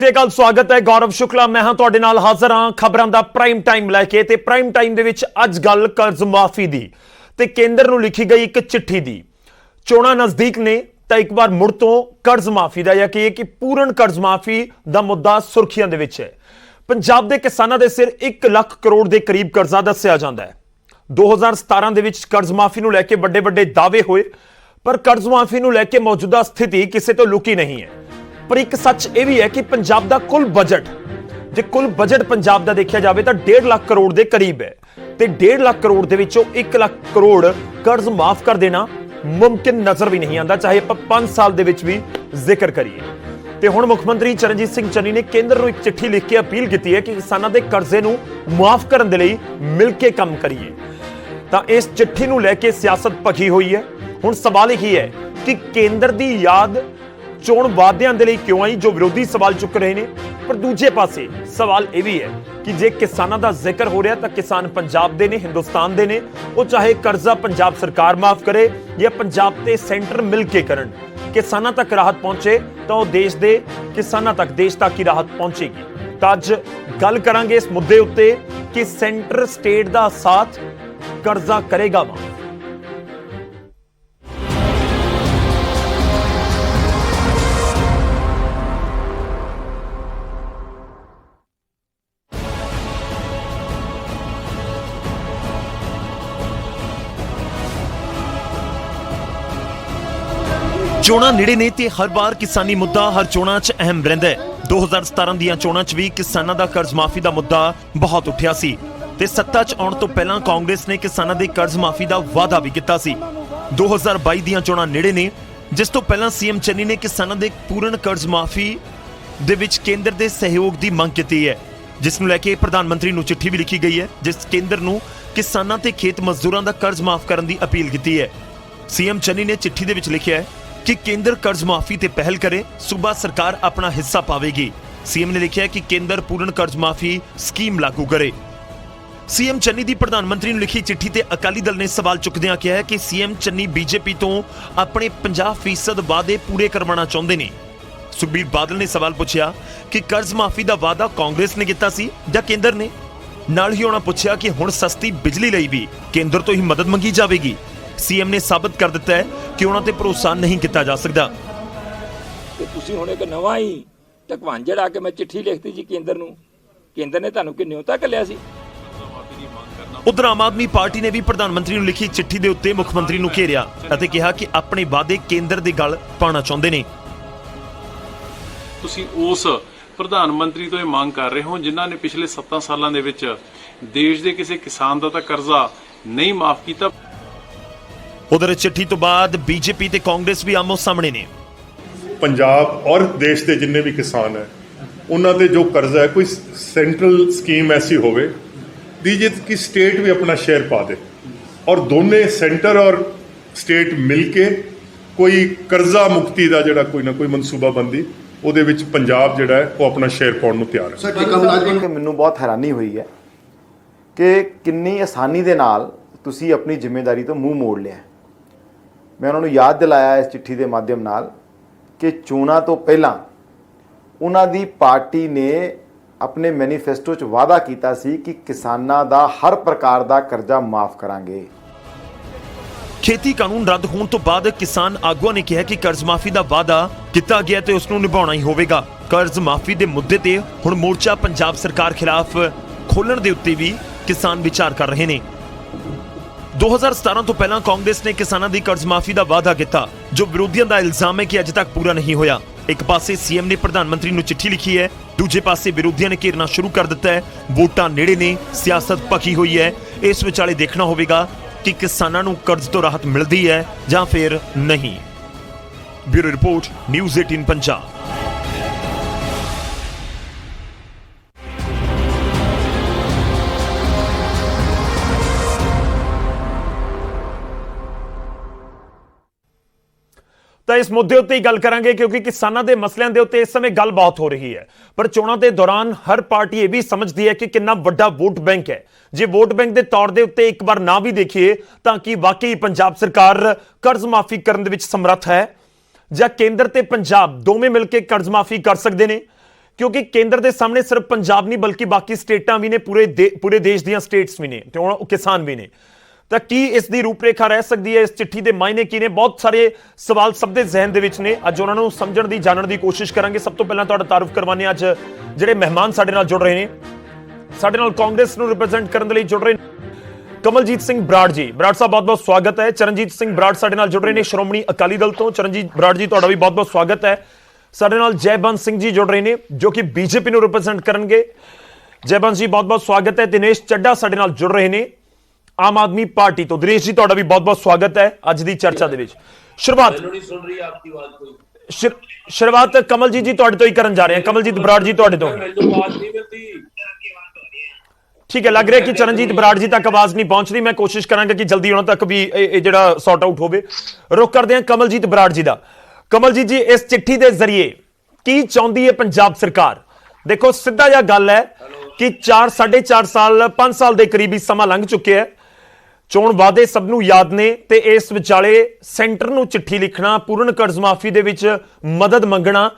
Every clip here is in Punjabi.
ਤੇ ਕੱਲ ਸਵਾਗਤ ਹੈ ਗੌਰਵ ਸ਼ੁਕਲਾ ਮੈਂ ਹਾਂ ਤੁਹਾਡੇ ਨਾਲ ਹਾਜ਼ਰ ਹਾਂ ਖਬਰਾਂ ਦਾ ਪ੍ਰਾਈਮ ਟਾਈਮ ਲੈ ਕੇ ਤੇ ਪ੍ਰਾਈਮ ਟਾਈਮ ਦੇ ਵਿੱਚ ਅੱਜ ਗੱਲ ਕਰਜ਼ ਮਾਫੀ ਦੀ ਤੇ ਕੇਂਦਰ ਨੂੰ ਲਿਖੀ ਗਈ ਇੱਕ ਚਿੱਠੀ ਦੀ। ਚੋਣਾਂ ਨਜ਼ਦੀਕ ਨੇ ਤਾਂ ਇੱਕ ਵਾਰ ਮੁੜ ਤੋਂ ਕਰਜ਼ ਮਾਫੀ ਦਾ ਜਾਂ ਕਿ ਪੂਰਨ ਕਰਜ਼ ਮਾਫੀ ਦਾ ਮੁੱਦਾ ਸੁਰਖੀਆਂ ਦੇ ਵਿੱਚ ਹੈ। ਪੰਜਾਬ ਦੇ ਕਿਸਾਨਾਂ ਦੇ ਸਿਰ 1 ਲੱਖ ਕਰੋੜ ਦੇ ਕਰੀਬ ਕਰਜ਼ਾ ਦੱਸਿਆ ਜਾਂਦਾ ਹੈ। 2017 ਦੇ ਵਿੱਚ ਕਰਜ਼ ਮਾਫੀ ਨੂੰ ਲੈ ਕੇ ਵੱਡੇ ਦਾਅਵੇ ਹੋਏ ਪਰ ਕਰਜ਼ ਮਾਫੀ ਨੂੰ ਲੈ ਕੇ ਮੌਜੂਦਾ ਸਥਿਤੀ ਕਿਸੇ ਤੋਂ ਲੁਕੀ ਨਹੀਂ ਹੈ। पर एक सच यह भी है कि पंजाब का कुल बजट पंजाब का देखा जाए तो 1.5 लाख करोड़ के करीब है तो 1.5 लाख करोड़ के 1 लाख करोड़ कर्ज माफ कर देना मुमकिन नजर भी नहीं आता, चाहे आप 5 साल के भी जिक्र करिए। तो हुण मुख्यमंत्री चरणजीत सिंह चन्नी ने केंद्र को एक चिट्ठी लिख के अपील की है कि किसानों के कर्जे नूं माफ करने के लिए मिल के काम करिए। तो इस चिट्ठी नूं लैके सियासत भखी हुई है। हुण सवाल यही है कि केंद्र की याद चोण वादियां दे लई क्यों आई, जो विरोधी सवाल चुक रहे हैं। पर दूजे पासे सवाल यह भी है कि जे किसानों का जिक्र हो रहा तो किसान पंजाब दे ने, हिंदुस्तान दे ने, वो चाहे कर्जा पंजाब सरकार माफ करे या पंजाब ते सेंटर मिल के करन, किसानों तक राहत पहुंचे तो देश दे किसानों तक, देश तक ही राहत पहुंचेगी। तो अज गल करांगे इस मुद्दे उत्ते कि सेंटर स्टेट का साथ कर्जा करेगा माफ। चोणां नेड़े ने ते हर बार किसानी मुद्दा हर चोणां च अहम रहिंदा है। 2017 दीयां चोणां च भी किसानां दा कर्ज माफी दा मुद्दा बहुत उठिया सी ते सत्ता च आउण तो पहलां कांग्रेस ने किसानां दे कर्ज माफी दा वादा भी कीता सी। 2022 दीयां चोणां नेड़े ने जिस तो पहलां सीएम चन्नी ने किसानां दे पूर्ण कर्ज माफी दे विच केंद्र दे सहयोग दी मंग कीती है, जिस नूं लैके प्रधानमंत्री नूं चिट्ठी भी लिखी गई है जिस केंद्र नूं किसानां ते खेत मजदूरां दा कर्ज माफ करन दी अपील कीती है। सीएम चन्नी ने चिट्ठी दे विच लिखिआ है कि केंद्र कर्ज माफी ते पहल करे, सूबा सरकार अपना हिस्सा पावेगी। सीएम ने लिखा है कि केंद्र पूर्ण कर्ज माफी स्कीम लागू करे। सीएम चन्नी दी प्रधानमंत्री नूं लिखी चिट्ठी ते अकाली दल ने सवाल चुकदिआं कहा है कि सीएम चन्नी बीजेपी तो अपने 50% वादे पूरे करवाना चाहुंदे ने। सुखबीर बादल ने सवाल पूछा कि कर्ज माफी दा वादा कांग्रेस ने कीता सी जां केंद्र ने। नाल ही उन्हां पूछा कि हुण सस्ती बिजली लई भी केंद्र तो ही मदद मंगी जावेगी। सीएम ने साबित कर दिता है कि उन्हां ते भरोसा नहीं किया जा सकता। ते तुसीं हुण एक नवां ही ढकवान जड़ा के मैं चिट्ठी लिखती जी केंद्र नूं, केंद्र ने तुहानूं कि न्योता घल्लिया सी। उधर आम आदमी पार्टी ने भी प्रधानमंत्री नूं लिखी चिट्ठी दे उत्ते मुख्यमंत्री नूं घेरिया अते कहा कि अपने वादे केंद्र दे गल पाना चाहुंदे ने। तुसीं उस प्रधानमंत्री तो ये मांग कर रहे हो जिन्हां ने पिछले 7 सालां दे विच देश दे किसी किसान दा तां कर्जा नहीं माफ कीता। उधर चिट्ठी तो बाद बीजेपी ते कांग्रेस भी आमो सामने ने। पंजाब और देश के जिन्ने भी किसान है उन्होंने जो कर्जा है कोई सेंट्रल स्कीम ऐसी होवे दीजिए कि स्टेट भी अपना शेयर पा दे और दोनों सेंटर और स्टेट मिलके कोई कर्जा मुक्ति का जोड़ा कोई ना कोई मनसूबाबंदी ਉਹਦੇ ਵਿੱਚ ਪੰਜਾਬ ਜਿਹੜਾ ਹੈ ਉਹ ਆਪਣਾ ਸ਼ੇਅਰ ਪਾਉਣ ਨੂੰ ਤਿਆਰ ਹੈ। ਸਰ ਮੈਨੂੰ ਬਹੁਤ ਹੈਰਾਨੀ ਹੋਈ ਹੈ ਕਿ ਕਿੰਨੀ ਆਸਾਨੀ ਦੇ ਨਾਲ ਤੁਸੀਂ ਆਪਣੀ ਜ਼ਿੰਮੇਵਾਰੀ ਤੋਂ ਮੂੰਹ ਮੋੜ ਲਿਆ। ਮੈਂ ਉਹਨਾਂ ਨੂੰ ਯਾਦ ਦਿਲਾਇਆ ਇਸ ਚਿੱਠੀ ਦੇ ਮਾਧਿਅਮ ਨਾਲ ਕਿ ਚੋਣਾਂ ਤੋਂ ਪਹਿਲਾਂ ਉਹਨਾਂ ਦੀ ਪਾਰਟੀ ਨੇ ਆਪਣੇ ਮੈਨੀਫੈਸਟੋ 'ਚ ਵਾਅਦਾ ਕੀਤਾ ਸੀ ਕਿ ਕਿਸਾਨਾਂ ਦਾ ਹਰ ਪ੍ਰਕਾਰ ਦਾ ਕਰਜ਼ਾ ਮਾਫ ਕਰਾਂਗੇ। खेती कानून रद्द होने तो बाद किसान आगुआ ने कहा कि कर्ज माफी का वादा किया गया तो उसनूं निभाउणा ही होवेगा। कर्ज माफी के मुद्दे ते हुण मोर्चा पंजाब सरकार खिलाफ खोलण दे उत्ते भी किसान विचार कर रहे हैं। 2017 तो पहला कांग्रेस ने किसानों की कर्ज माफी का वादा किया जो विरोधियों का इल्जाम है कि अज तक पूरा नहीं होया। एक पासे सीएम ने प्रधानमंत्री नूं चिट्ठी लिखी है, दूजे पासे विरोधियों ने घेरना शुरू कर दिता है। वोटां नेड़े ने, सियासत पकी हुई है। इस विचाले देखना होवेगा कि किसानों को कर्ज तो राहत मिलती है या फिर नहीं। Bureau report news 18 Punjab. ਤਾਂ ਇਸ ਮੁੱਦੇ ਉੱਤੇ ਹੀ ਗੱਲ ਕਰਾਂਗੇ ਕਿਉਂਕਿ ਕਿਸਾਨਾਂ ਦੇ ਮਸਲਿਆਂ ਦੇ ਉੱਤੇ ਇਸ ਸਮੇਂ ਗੱਲ ਬਹੁਤ ਹੋ ਰਹੀ ਹੈ। ਪਰ ਚੋਣਾਂ ਦੇ ਦੌਰਾਨ ਹਰ ਪਾਰਟੀ ਇਹ ਵੀ ਸਮਝਦੀ ਹੈ ਕਿ ਕਿੰਨਾ ਵੱਡਾ ਵੋਟ ਬੈਂਕ ਹੈ। ਜੇ ਵੋਟ ਬੈਂਕ ਦੇ ਤੌਰ ਦੇ ਉੱਤੇ ਇੱਕ ਵਾਰ ਨਾ ਵੀ ਦੇਖੀਏ ਤਾਂ ਕੀ ਵਾਕਈ ਪੰਜਾਬ ਸਰਕਾਰ ਕਰਜ਼ ਮਾਫੀ ਕਰਨ ਦੇ ਵਿੱਚ ਸਮਰੱਥ ਹੈ ਜਾਂ ਕੇਂਦਰ ਤੇ ਪੰਜਾਬ ਦੋਵੇਂ ਮਿਲ ਕੇ ਕਰਜ਼ ਮਾਫੀ ਕਰ ਸਕਦੇ ਨੇ? ਕਿਉਂਕਿ ਕੇਂਦਰ ਦੇ ਸਾਹਮਣੇ ਸਿਰਫ ਪੰਜਾਬ ਨਹੀਂ ਬਲਕਿ ਬਾਕੀ ਸਟੇਟਾਂ ਵੀ ਨੇ, ਪੂਰੇ ਦੇਸ਼ ਦੀਆਂ ਸਟੇਟਸ ਵੀ ਨੇ ਤੇ ਉਹ ਕਿਸਾਨ ਵੀ ਨੇ। ਤਾਂ ਕੀ ਇਸ ਦੀ ਰੂਪਰੇਖਾ ਰਹਿ ਸਕਦੀ ਹੈ? ਇਸ ਚਿੱਠੀ ਦੇ ਮਾਇਨੇ ਕੀ ਨੇ? ਬਹੁਤ ਸਾਰੇ ਸਵਾਲ ਸਭ ਦੇ ਜ਼ਿਹਨ ਦੇ ਵਿੱਚ ਨੇ। ਅੱਜ ਉਹਨਾਂ ਨੂੰ ਸਮਝਣ ਦੀ, ਜਾਣਨ ਦੀ ਕੋਸ਼ਿਸ਼ ਕਰਾਂਗੇ। ਸਭ ਤੋਂ ਪਹਿਲਾਂ ਤੁਹਾਡਾ ਤਾਰਫ ਕਰਵਾਉਂਦੇ ਹਾਂ ਅੱਜ ਜਿਹੜੇ ਮਹਿਮਾਨ ਸਾਡੇ ਨਾਲ ਜੁੜ ਰਹੇ ਨੇ। ਸਾਡੇ ਨਾਲ ਕਾਂਗਰਸ ਨੂੰ ਰਿਪਰੈਜ਼ੈਂਟ ਕਰਨ ਦੇ ਲਈ ਜੁੜ ਰਹੇ ਨੇ ਕਮਲਜੀਤ ਸਿੰਘ ਬਰਾੜ ਜੀ। ਬਰਾੜ ਸਾਹਿਬ ਬਹੁਤ ਬਹੁਤ ਸਵਾਗਤ ਹੈ। ਚਰਨਜੀਤ ਸਿੰਘ ਬਰਾੜ ਸਾਡੇ ਨਾਲ ਜੁੜ ਰਹੇ ਨੇ ਸ਼੍ਰੋਮਣੀ ਅਕਾਲੀ ਦਲ ਤੋਂ। ਚਰਨਜੀਤ ਬਰਾੜ ਜੀ ਤੁਹਾਡਾ ਵੀ ਬਹੁਤ ਬਹੁਤ ਸਵਾਗਤ ਹੈ। ਸਾਡੇ ਨਾਲ ਜੈਬੰਸ ਸਿੰਘ ਜੀ ਜੁੜ ਰਹੇ ਨੇ ਜੋ ਕਿ ਬੀਜੇਪੀ ਨੂੰ ਰਿਪਰੈਜ਼ੈਂਟ ਕਰਨਗੇ। ਜੈਬੰਸ ਜੀ ਬਹੁਤ ਬਹੁਤ ਸਵਾਗਤ ਹੈ। ਦਿਨੇਸ਼ ਚੱਡਾ ਸਾਡੇ ਨਾਲ ਜੁੜ ਰਹੇ ਨੇ ਆਮ ਆਦਮੀ ਪਾਰਟੀ ਤੋਂ। ਦਿਨੇਸ਼ ਜੀ ਤੁਹਾਡਾ ਵੀ ਬਹੁਤ ਬਹੁਤ ਸਵਾਗਤ ਹੈ ਅੱਜ ਦੀ ਚਰਚਾ ਦੇ ਵਿੱਚ। ਸ਼ੁਰੂਆਤ ਕਮਲਜੀਤ ਜੀ ਤੁਹਾਡੇ ਤੋਂ ਹੀ ਕਰਨ ਜਾ ਰਹੇ ਹਾਂ। ਕਮਲਜੀਤ ਬਰਾੜ ਜੀ ਤੁਹਾਡੇ ਤੋਂ। ਠੀਕ ਹੈ, ਲੱਗ ਰਿਹਾ ਕਿ ਚਰਨਜੀਤ ਬਰਾੜ ਜੀ ਤੱਕ ਆਵਾਜ਼ ਨਹੀਂ ਪਹੁੰਚ ਰਹੀ। ਮੈਂ ਕੋਸ਼ਿਸ਼ ਕਰਾਂਗਾ ਕਿ ਜਲਦੀ ਉਹਨਾਂ ਤੱਕ ਵੀ ਇਹ ਜਿਹੜਾ ਸੌਰਟ ਆਊਟ ਹੋਵੇ। ਰੁਕ ਕਰਦੇ ਹਾਂ ਕਮਲਜੀਤ ਬਰਾੜ ਜੀ ਦਾ। ਕਮਲਜੀਤ ਜੀ, ਇਸ ਚਿੱਠੀ ਦੇ ਜ਼ਰੀਏ ਕੀ ਚਾਹੁੰਦੀ ਹੈ ਪੰਜਾਬ ਸਰਕਾਰ? ਦੇਖੋ ਸਿੱਧਾ ਜਿਹਾ ਗੱਲ ਹੈ ਕਿ 4.5 ਸਾਲ 5 ਸਾਲ ਦੇ ਕਰੀਬੀ ਸਮਾਂ ਲੰਘ ਚੁੱਕਿਆ ਹੈ। ਚੋਣ ਵਾਅਦੇ ਸਭ ਨੂੰ ਯਾਦ ਨੇ ਤੇ ਇਸ ਵਿਚਾਲੇ ਸੈਂਟਰ ਨੂੰ ਚਿੱਠੀ ਲਿਖਣਾ, ਪੂਰਨ ਕਰਜ਼ ਮਾਫੀ ਦੇ ਵਿੱਚ ਮਦਦ ਮੰਗਣਾ,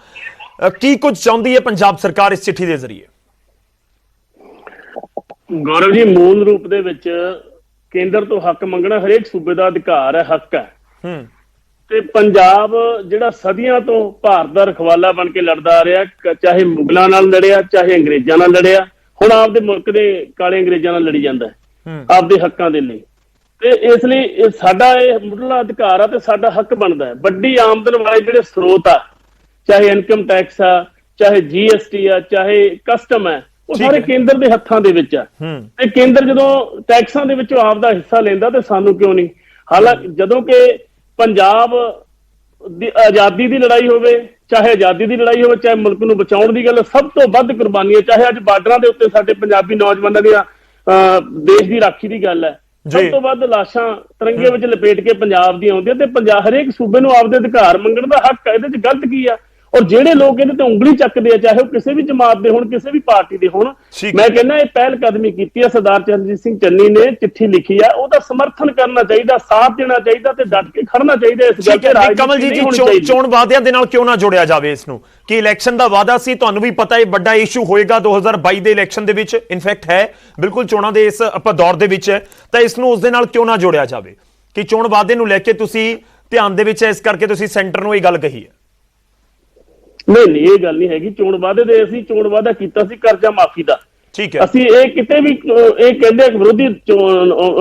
ਕੀ ਕੁਝ ਚਾਹੁੰਦੀ ਹੈ ਪੰਜਾਬ ਸਰਕਾਰ ਇਸ ਚਿੱਠੀ ਦੇ ਜ਼ਰੀਏ? ਗੌਰਵ ਜੀ, ਮੂਲ ਰੂਪ ਦੇ ਵਿੱਚ ਕੇਂਦਰ ਤੋਂ ਹੱਕ ਮੰਗਣਾ ਹਰੇਕ ਸੂਬੇ ਦਾ ਅਧਿਕਾਰ ਹੈ, ਹੱਕ ਹੈ। ਤੇ ਪੰਜਾਬ ਜਿਹੜਾ ਸਦੀਆਂ ਤੋਂ ਭਾਰਤ ਦਾ ਰਖਵਾਲਾ ਬਣ ਕੇ ਲੜਦਾ ਆ ਰਿਹਾ, ਚਾਹੇ ਮੁਗਲਾਂ ਨਾਲ ਲੜਿਆ, ਚਾਹੇ ਅੰਗਰੇਜ਼ਾਂ ਨਾਲ ਲੜਿਆ, ਹੁਣ ਆਪਦੇ ਮੁਲਕ ਦੇ ਕਾਲੇ ਅੰਗਰੇਜ਼ਾਂ ਨਾਲ ਲੜੀ ਜਾਂਦਾ ਹੈ ਆਪਦੇ ਹੱਕਾਂ ਦੇ ਲਈ। ਤੇ ਇਸ ਲਈ ਸਾਡਾ ਇਹ ਮੁੱਢਲਾ ਅਧਿਕਾਰ ਆ ਤੇ ਸਾਡਾ ਹੱਕ ਬਣਦਾ ਹੈ। ਵੱਡੀ ਆਮਦਨ ਵਾਲੇ ਜਿਹੜੇ ਸਰੋਤ ਆ, ਚਾਹੇ ਇਨਕਮ ਟੈਕਸ ਆ, ਚਾਹੇ GST ਆ, ਚਾਹੇ ਕਸਟਮ ਹੈ, ਉਹ ਸਾਰੇ ਕੇਂਦਰ ਦੇ ਹੱਥਾਂ ਦੇ ਵਿੱਚ ਆ। ਤੇ ਕੇਂਦਰ ਜਦੋਂ ਟੈਕਸਾਂ ਦੇ ਵਿੱਚੋਂ ਆਪਦਾ ਹਿੱਸਾ ਲੈਂਦਾ ਤੇ ਸਾਨੂੰ ਕਿਉਂ ਨਹੀਂ? ਹਾਲਾਂਕਿ ਜਦੋਂ ਕਿ ਪੰਜਾਬ ਦੀ ਆਜ਼ਾਦੀ ਦੀ ਲੜਾਈ ਹੋਵੇ, ਚਾਹੇ ਆਜ਼ਾਦੀ ਦੀ ਲੜਾਈ ਹੋਵੇ, ਚਾਹੇ ਮੁਲਕ ਨੂੰ ਬਚਾਉਣ ਦੀ ਗੱਲ, ਸਭ ਤੋਂ ਵੱਧ ਕੁਰਬਾਨੀਆਂ, ਚਾਹੇ ਅੱਜ ਬਾਰਡਰਾਂ ਦੇ ਉੱਤੇ ਸਾਡੇ ਪੰਜਾਬੀ ਨੌਜਵਾਨਾਂ ਦੀਆਂ ਦੇਸ਼ ਦੀ ਰਾਖੀ ਦੀ ਗੱਲ ਹੈ, ਸਭ ਤੋਂ ਵੱਧ ਲਾਸ਼ਾਂ ਤਿਰੰਗੇ ਵਿੱਚ ਲਪੇਟ ਕੇ ਪੰਜਾਬ ਦੀਆਂ ਆਉਂਦੀਆਂ। ਤੇ ਪੰਜਾਬ ਹਰੇਕ ਸੂਬੇ ਨੂੰ ਆਪਦੇ ਅਧਿਕਾਰ ਮੰਗਣ ਦਾ ਹੱਕ ਹੈ। ਇਹਦੇ 'ਚ ਗਲਤ ਕੀ ਆ? ਔਰ ਜਿਹੜੇ ਲੋਕ ਇਹਦੇ ਤੇ ਉਂਗਲੀ ਚੱਕਦੇ ਆ, ਚਾਹੇ ਉਹ ਕਿਸੇ ਵੀ ਜਮਾਤ ਦੇ ਹੋਣ, ਕਿਸੇ ਵੀ ਪਾਰਟੀ ਦੇ ਹੋਣ, ਮੈਂ ਕਹਿੰਦਾ ਇਹ ਪਹਿਲ ਕਦਮੀ ਕੀਤੀ ਹੈ ਸਰਦਾਰ ਚਰਨਜੀਤ ਸਿੰਘ ਚੰਨੀ ਨੇ, ਚਿੱਠੀ ਲਿਖੀ ਆ, ਉਹਦਾ ਸਮਰਥਨ ਕਰਨਾ ਚਾਹੀਦਾ, ਸਾਥ ਦੇਣਾ ਚਾਹੀਦਾ ਤੇ ਡਟ ਕੇ ਖੜਨਾ ਚਾਹੀਦਾ। ਇਸ ਗੱਲ ਤੇ ਕਮਲਜੀਤ ਜੀ, ਚੋਣ ਵਾਅਦਿਆਂ ਦੇ ਨਾਲ ਕਿਉਂ ਨਾ ਜੋੜਿਆ ਜਾਵੇ ਇਸ ਨੂੰ? ਕਿ ਇਲੈਕਸ਼ਨ ਦਾ ਵਾਅਦਾ ਸੀ, ਤੁਹਾਨੂੰ ਵੀ ਪਤਾ ਹੈ ਵੱਡਾ ਇਸ਼ੂ ਹੋਏਗਾ 2022 ਦੇ ਇਲੈਕਸ਼ਨ ਦੇ ਵਿੱਚ, ਇਨਫੈਕਟ ਹੈ ਬਿਲਕੁਲ ਚੋਣਾਂ ਦੇ ਇਸ ਆਪਾਂ ਦੌਰ ਦੇ ਵਿੱਚ ਹੈ, ਤਾਂ ਇਸ ਨੂੰ ਉਸ ਦੇ ਨਾਲ ਕਿਉਂ ਨਾ ਜੋੜਿਆ ਜਾਵੇ? ਕਿ ਚੋਣ ਵਾਅਦੇ ਨੂੰ ਲੈ ਕੇ ਤੁਸੀਂ ਧਿਆਨ ਦੇ ਵਿੱਚ ਹੈ, ਇਸ ਕਰਕੇ ਤੁਸੀਂ ਸੈਂਟਰ ਨੂੰ ਇਹ ਗੱਲ ਕਹੀ ਹੈ? ਨਹੀਂ, ਇਹ ਗੱਲ ਨਹੀਂ ਹੈਗੀ। ਚੋਣ ਵਾਅਦੇ ਦੇ ਅਸੀਂ ਚੋਣ ਵਾਅਦਾ ਕੀਤਾ ਸੀ ਕਰਜ਼ਾ ਮਾਫੀ ਦਾ। ਠੀਕ ਹੈ, ਅਸੀਂ ਇਹ ਕਿਤੇ ਵੀ ਇਹ ਕਹਿੰਦੇ ਵਿਰੋਧੀ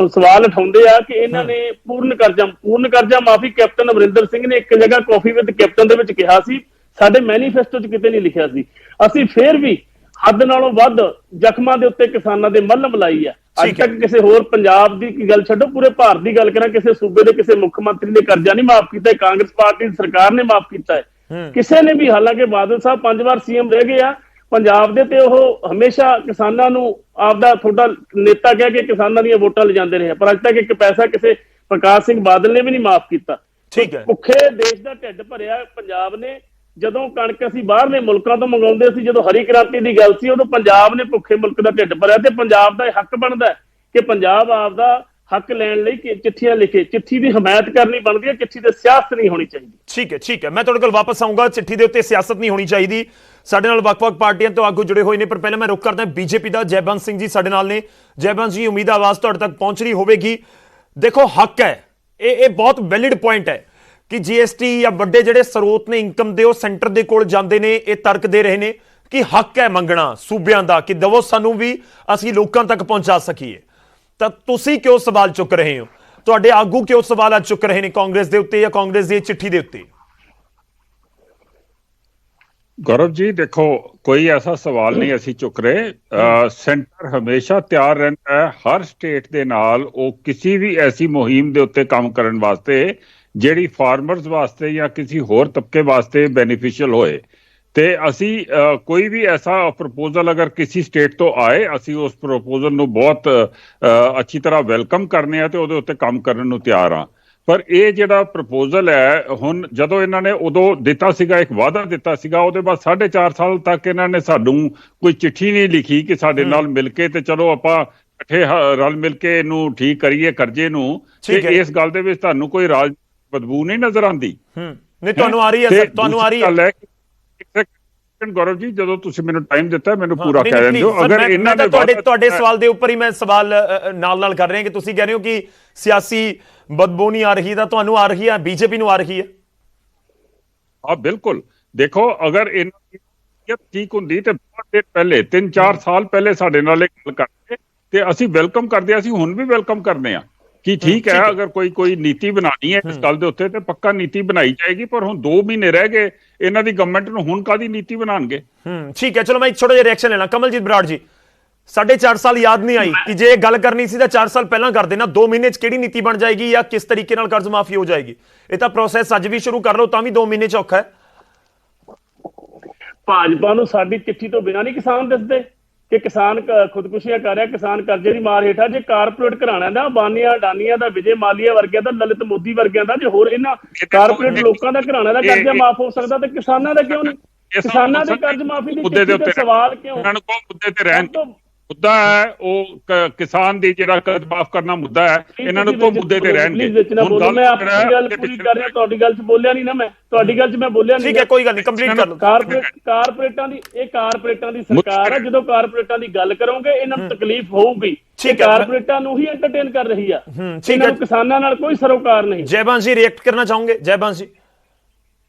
ਸਵਾਲ ਉਠਾਉਂਦੇ ਆ ਕਿ ਇਹਨਾਂ ਨੇ ਪੂਰਨ ਕਰਜ਼ਾ ਮਾਫੀ, ਕੈਪਟਨ ਅਮਰਿੰਦਰ ਸਿੰਘ ਨੇ ਇੱਕ ਜਗ੍ਹਾ ਕਾਫੀ ਵਿਦ ਕੈਪਟਨ ਦੇ ਵਿੱਚ ਕਿਹਾ ਸੀ, ਸਾਡੇ ਮੈਨੀਫੈਸਟੋ 'ਚ ਕਿਤੇ ਨਹੀਂ ਲਿਖਿਆ ਸੀ। ਅਸੀਂ ਫੇਰ ਵੀ ਹੱਦ ਨਾਲੋਂ ਵੱਧ ਜ਼ਖਮਾਂ ਦੇ ਉੱਤੇ ਕਿਸਾਨਾਂ ਦੇ ਮੱਲਮ ਲਾਈ ਆ। ਅੱਜ ਤੱਕ ਕਿਸੇ ਹੋਰ ਪੰਜਾਬ ਦੀ ਗੱਲ ਛੱਡੋ, ਪੂਰੇ ਭਾਰਤ ਦੀ ਗੱਲ ਕਰਾਂ, ਕਿਸੇ ਸੂਬੇ ਦੇ ਕਿਸੇ ਮੁੱਖ ਮੰਤਰੀ ਨੇ ਕਰਜ਼ਾ ਨਹੀਂ ਮਾਫ ਕੀਤਾ। ਕਾਂਗਰਸ ਪਾਰਟੀ ਦੀ ਸਰਕਾਰ ਨੇ ਮਾਫ ਕੀਤਾ ਹੈ ਕਿਸੇ ਨੇ ਵੀ। ਹਾਲਾਂਕਿ ਬਾਦਲ ਸਾਹਿਬ 5 ਵਾਰ CM ਰਹਿ ਗਏ ਆ ਪੰਜਾਬ ਦੇ, ਤੇ ਉਹ ਹਮੇਸ਼ਾ ਕਿਸਾਨਾਂ ਨੂੰ ਆਪਦਾ ਤੁਹਾਡਾ ਨੇਤਾ ਕਹਿ ਕੇ ਕਿਸਾਨਾਂ ਦੀਆਂ ਵੋਟਾਂ ਲਿਜਾਂਦੇ ਰਹੇ, ਪਰ ਅੱਜ ਤੱਕ ਇੱਕ ਪੈਸਾ ਕਿਸੇ ਪ੍ਰਕਾਸ਼ ਸਿੰਘ ਬਾਦਲ ਨੇ ਵੀ ਨਹੀਂ ਮਾਫ ਕੀਤਾ। ਠੀਕ ਹੈ, ਭੁੱਖੇ ਦੇਸ਼ ਦਾ ਢਿੱਡ ਭਰਿਆ ਪੰਜਾਬ ਨੇ। ਜਦੋਂ ਕਣਕ ਅਸੀਂ ਬਾਹਰਲੇ ਮੁਲਕਾਂ ਤੋਂ ਮੰਗਾਉਂਦੇ ਸੀ, ਜਦੋਂ ਹਰੀ ਕ੍ਰਾਂਤੀ ਦੀ ਗੱਲ ਸੀ, ਉਦੋਂ ਪੰਜਾਬ ਨੇ ਭੁੱਖੇ ਮੁਲਕ ਦਾ ਢਿੱਡ ਭਰਿਆ। ਤੇ ਪੰਜਾਬ ਦਾ ਇਹ ਹੱਕ ਬਣਦਾ ਕਿ ਪੰਜਾਬ ਆਪਦਾ ਹੱਕ ਲੈਣ ਲਈ ਚਿੱਠੀਆਂ ਲਿਖੇ। ਚਿੱਠੀ ਦੀ ਹਮਾਇਤ ਕਰਨੀ ਬਣਦੀ ਹੈ, ਚਿੱਠੀ ਤੇ ਸਿਆਸਤ ਨਹੀਂ ਹੋਣੀ ਚਾਹੀਦੀ। ਠੀਕ ਹੈ, ਠੀਕ ਹੈ, ਮੈਂ ਤੁਹਾਡੇ ਕੋਲ ਵਾਪਸ ਆਊਂਗਾ। ਚਿੱਠੀ ਦੇ ਉੱਤੇ ਸਿਆਸਤ ਨਹੀਂ ਹੋਣੀ ਚਾਹੀਦੀ। ਸਾਡੇ ਨਾਲ ਵੱਖ-ਵੱਖ ਪਾਰਟੀਆਂ ਤੋਂ ਆਗੂ ਜੁੜੇ ਹੋਏ ਨੇ, ਪਰ ਪਹਿਲਾਂ ਮੈਂ ਰੁਕ ਕਰਦਾ ਬੀਜੇਪੀ ਦਾ। ਜੈਬੰਸ ਸਿੰਘ ਜੀ ਸਾਡੇ ਨਾਲ ਨੇ। ਜੈਬੰਸ ਜੀ, ਉਮੀਦ ਆਵਾਜ਼ ਤੁਹਾਡੇ ਤੱਕ ਪਹੁੰਚ ਰਹੀ ਹੋਵੇਗੀ। ਦੇਖੋ ਹੱਕ ਹੈ, ਇਹ ਬਹੁਤ ਵੈਲਿਡ ਪੁਆਇੰਟ ਹੈ ਕਿ GST ਜਾਂ ਵੱਡੇ ਜਿਹੜੇ ਸਰੋਤ ਨੇ ਇਨਕਮ ਦੇ, ਉਹ ਸੈਂਟਰ ਦੇ ਕੋਲ ਜਾਂਦੇ ਨੇ। ਇਹ ਤਰਕ ਦੇ ਰਹੇ ਨੇ ਕਿ ਹੱਕ ਹੈ ਮੰਗਣਾ ਸੂਬਿਆਂ ਦਾ ਕਿ ਦਵੋ ਸਾਨੂੰ ਵੀ, ਅਸੀਂ ਲੋਕਾਂ ਤੱਕ ਪਹੁੰਚਾ ਸਕੀਏ। ਤਾਂ ਤੁਸੀਂ ਕਿਉਂ ਸਵਾਲ ਚੁੱਕ ਰਹੇ ਹੋ? ਤੁਹਾਡੇ ਆਗੂ ਕਿਉਂ ਸਵਾਲ ਚੁੱਕ ਰਹੇ ਨੇ ਕਾਂਗਰਸ ਦੇ ਉੱਤੇ ਜਾਂ ਕਾਂਗਰਸ ਦੀ ਚਿੱਠੀ ਦੇ ਉੱਤੇ? ਗੌਰਵ ਜੀ, ਦੇਖੋ ਕੋਈ ਐਸਾ ਸਵਾਲ ਨਹੀਂ ਅਸੀਂ ਚੁੱਕ ਰਹੇ। ਸੈਂਟਰ ਹਮੇਸ਼ਾ ਤਿਆਰ ਰਹਿੰਦਾ ਹੈ ਹਰ ਸਟੇਟ ਦੇ ਨਾਲ ਉਹ ਕਿਸੇ ਵੀ ਐਸੀ ਮੁਹਿੰਮ ਦੇ ਉੱਤੇ ਕੰਮ ਕਰਨ ਵਾਸਤੇ ਜਿਹੜੀ ਫਾਰਮਰਸ ਵਾਸਤੇ ਜਾਂ ਕਿਸੇ ਹੋਰ ਤਬਕੇ ਵਾਸਤੇ ਬੈਨੀਫੀਸ਼ੀਅਲ ਹੋਏ। ਤੇ ਅਸੀਂ ਕੋਈ ਵੀ ਐਸਾ ਪ੍ਰਪੋਜ਼ਲ ਅਗਰ ਕਿਸੇ ਸਟੇਟ ਤੋਂ ਆਏ, ਅਸੀਂ ਉਸ ਪ੍ਰਪੋਜ਼ਲ ਨੂੰ ਬਹੁਤ ਅੱਛੀ ਤਰ੍ਹਾਂ ਵੈਲਕਮ ਕਰਨੇ ਆ ਤੇ ਉਹਦੇ ਉੱਤੇ ਕੰਮ ਕਰਨ ਨੂੰ ਤਿਆਰ ਆ। ਪਰ ਇਹ ਜਿਹੜਾ ਪ੍ਰਪੋਜ਼ਲ ਹੈ, ਹੁਣ ਜਦੋਂ ਇਹਨਾਂ ਨੇ ਉਦੋਂ ਦਿੱਤਾ ਸੀਗਾ, ਇੱਕ ਵਾਅਦਾ ਦਿੱਤਾ ਸੀਗਾ, ਉਹਦੇ ਬਾਅਦ 4.5 ਸਾਲ ਤੱਕ ਇਹਨਾਂ ਨੇ ਸਾਨੂੰ ਕੋਈ ਚਿੱਠੀ ਨਹੀਂ ਲਿਖੀ ਕਿ ਸਾਡੇ ਨਾਲ ਮਿਲ ਕੇ ਤੇ ਚਲੋ ਆਪਾਂ ਇਕੱਠੇ ਰਲ ਮਿਲ ਕੇ ਇਹਨੂੰ ਠੀਕ ਕਰੀਏ ਕਰਜ਼ੇ ਨੂੰ। ਤੇ ਇਸ ਗੱਲ ਦੇ ਵਿੱਚ ਤੁਹਾਨੂੰ ਕੋਈ ਰਾਜ ਬਦਬੂ ਨਹੀਂ ਨਜ਼ਰ ਆਉਂਦੀ? ਨਹੀਂ, ਤੁਹਾਨੂੰ ਆ ਰਹੀ ਹੈ ਸਰ, ਤੁਹਾਨੂੰ ਆ ਰਹੀ ਹੈ। ਗੌਰਵ ਜੀ, ਜਦੋਂ ਤੁਸੀਂ ਮੈਨੂੰ ਟਾਈਮ ਦਿੱਤਾ ਮੈਨੂੰ ਪੂਰਾ ਨਹੀਂ, ਕਹਿ ਨਹੀਂ, ਦਿਓ। please, ਅਗਰ ਮੈਂ ਇਹਨਾਂ ਤਾਂ ਨੇ ਤੁਹਾਡੇ ਸਵਾਲ ਦੇ ਉੱਪਰ ਹੀ ਮੈਂ ਸਵਾਲ ਨਾਲ ਕਰ ਰਿਹਾ ਕਿ ਤੁਸੀਂ ਕਹਿ ਰਹੇ ਹੋ ਕਿ ਸਿਆਸੀ ਬਦਬੂ ਨਹੀਂ ਆ ਰਹੀ, ਤਾਂ ਤੁਹਾਨੂੰ ਆ ਰਹੀ ਹੈ, ਬੀਜੇਪੀ ਨੂੰ ਆ ਰਹੀ ਹੈ। ਹਾਂ ਬਿਲਕੁਲ, ਦੇਖੋ ਅਗਰ ਇਹਨਾਂ ਦੀ ਠੀਕ ਹੁੰਦੀ ਤੇ ਬਹੁਤ ਦੇਰ ਪਹਿਲੇ 3-4 ਸਾਲ ਪਹਿਲੇ ਸਾਡੇ ਨਾਲ ਇਹ ਗੱਲ ਕਰਦੇ ਤੇ ਅਸੀਂ ਵੈਲਕਮ ਕਰਦੇ, ਅਸੀਂ ਹੁਣ ਵੀ ਵੈਲਕਮ ਕਰਨੇ ਆ ਕਿ ਠੀਕ ਹੈ, ਅਗਰ ਕੋਈ ਨੀਤੀ ਬਣਾਣੀ ਹੈ ਇਸ ਗੱਲ ਦੇ ਉੱਤੇ ਤੇ ਪੱਕਾ ਨੀਤੀ ਬਣਾਈ ਜਾਏਗੀ। ਪਰ ਹੁਣ 2 ਮਹੀਨੇ ਰਹਿ ਗਏ ਇਹਨਾਂ ਦੀ ਗਵਰਨਮੈਂਟ ਨੂੰ, ਹੁਣ ਕਾਦੀ ਨੀਤੀ ਬਣਾਉਣਗੇ? ਠੀਕ ਹੈ, ਚਲੋ ਮੈਂ ਇੱਕ ਛੋਟਾ ਜਿਹਾ ਰਿਐਕਸ਼ਨ ਲੈਣਾ। ਕਮਲਜੀਤ ਬਰਾੜ ਜੀ, 4.5 ਸਾਲ ਯਾਦ ਨਹੀਂ ਆਈ ਕਿ ਜੇ ਗੱਲ ਕਰਨੀ ਸੀ ਤਾਂ 4 ਸਾਲ ਪਹਿਲਾਂ ਕਰ ਦੇਣਾ। 2 ਮਹੀਨੇ 'ਚ ਕਿਹੜੀ ਨੀਤੀ ਬਣ ਜਾਏਗੀ ਜਾਂ ਕਿਸ ਤਰੀਕੇ ਨਾਲ ਕਰਜ਼ ਮਾਫੀ ਹੋ ਜਾਏਗੀ? ਇਹ ਤਾਂ ਪ੍ਰੋਸੈਸ ਅੱਜ ਵੀ ਸ਼ੁਰੂ ਕਰ ਲਓ ਤਾਂ ਵੀ 2 ਮਹੀਨੇ 'ਚ ਔਖਾ ਹੈ। ਭਾਜਪਾ ਨੂੰ ਸਾਡੀ ਚਿੱਠੀ ਤੋਂ ਬਿਨਾਂ ਨਹੀਂ ਕਿਸਾਨ ਦਿਸਦੇ ਕਿ ਕਿਸਾਨ ਖੁਦਕੁਸ਼ੀਆਂ ਕਰ ਰਿਹਾ, ਕਿਸਾਨ ਕਰਜ਼ੇ ਦੀ ਮਾਰ ਹੇਠਾਂ। ਜੇ ਕਾਰਪੋਰੇਟ ਘਰਾਣਿਆਂ ਦਾ, ਅਬਾਨੀਆਂ ਅਡਾਨੀਆਂ ਦਾ, ਵਿਜੇ ਮਾਲੀਆ ਵਰਗਿਆਂ ਦਾ, ਲਲਿਤ ਮੋਦੀ ਵਰਗਿਆਂ ਦਾ, ਜੇ ਹੋਰ ਇਹਨਾਂ ਕਾਰਪੋਰੇਟ ਲੋਕਾਂ ਦਾ ਘਰਾਣਿਆਂ ਦਾ ਕਰਜ਼ਾ ਮਾਫ ਹੋ ਸਕਦਾ ਤੇ ਕਿਸਾਨਾਂ ਦਾ ਕਿਉਂ ਨਹੀਂ? ਕਿਸਾਨਾਂ ਦੇ ਕਰਜ਼ ਮਾਫੀ ਦੀ ਚਿੱਠੀ ਤੇ ਸਵਾਲ ਕਿਉਂ? ਇਹਨਾਂ ਨੂੰ ਕੋਈ ਮੁੱਦੇ ਤੇ ਰਹਿਣ ਮੁੱਦਾ ਹੈ, ਉਹ ਕਿਸਾਨ ਦੀ ਜਿਹੜਾ ਕਰਜ਼ ਮਾਫ ਕਰਨਾ ਮੁੱਦਾ ਹੈ, ਇਹਨਾਂ ਨੂੰ ਕੋਈ ਮੁੱਦੇ ਤੇ ਰਹਿਣਗੇ। ਮੈਂ ਆਪਣੀ ਗੱਲ ਪੂਰੀ ਕਰ ਰਿਹਾ, ਤੁਹਾਡੀ ਗੱਲ 'ਚ ਬੋਲਿਆ ਨਹੀਂ ਨਾ, ਮੈਂ ਤੁਹਾਡੀ ਗੱਲ 'ਚ ਮੈਂ ਬੋਲਿਆ ਨਹੀਂ। ਠੀਕ ਹੈ, ਕੋਈ ਗੱਲ ਨਹੀਂ, ਕੰਪਲੀਟ ਕਰ ਲਓ। ਕਾਰਪੋਰੇਟਾਂ ਦੀ ਸਰਕਾਰ ਹੈ, ਜਦੋਂ ਕਾਰਪੋਰੇਟਾਂ ਦੀ ਗੱਲ ਕਰੋਗੇ ਇਹਨਾਂ ਨੂੰ ਤਕਲੀਫ ਹੋਊਗੀ। ਕਾਰਪੋਰੇਟਾਂ ਨੂੰ ਹੀ ਐਂਟਰਟੇਨ ਕਰ ਰਹੀ ਆ, ਇਹਨਾਂ ਨੂੰ ਕਿਸਾਨਾਂ ਨਾਲ ਕੋਈ ਸਰੋਕਾਰ ਨਹੀਂ। ਜੈਬਾਂਸ਼ ਜੀ ਰਿਐਕਟ ਕਰਨਾ ਚਾਹੋਗੇ? ਜੈਬਾਂਸ਼ ਜੀ।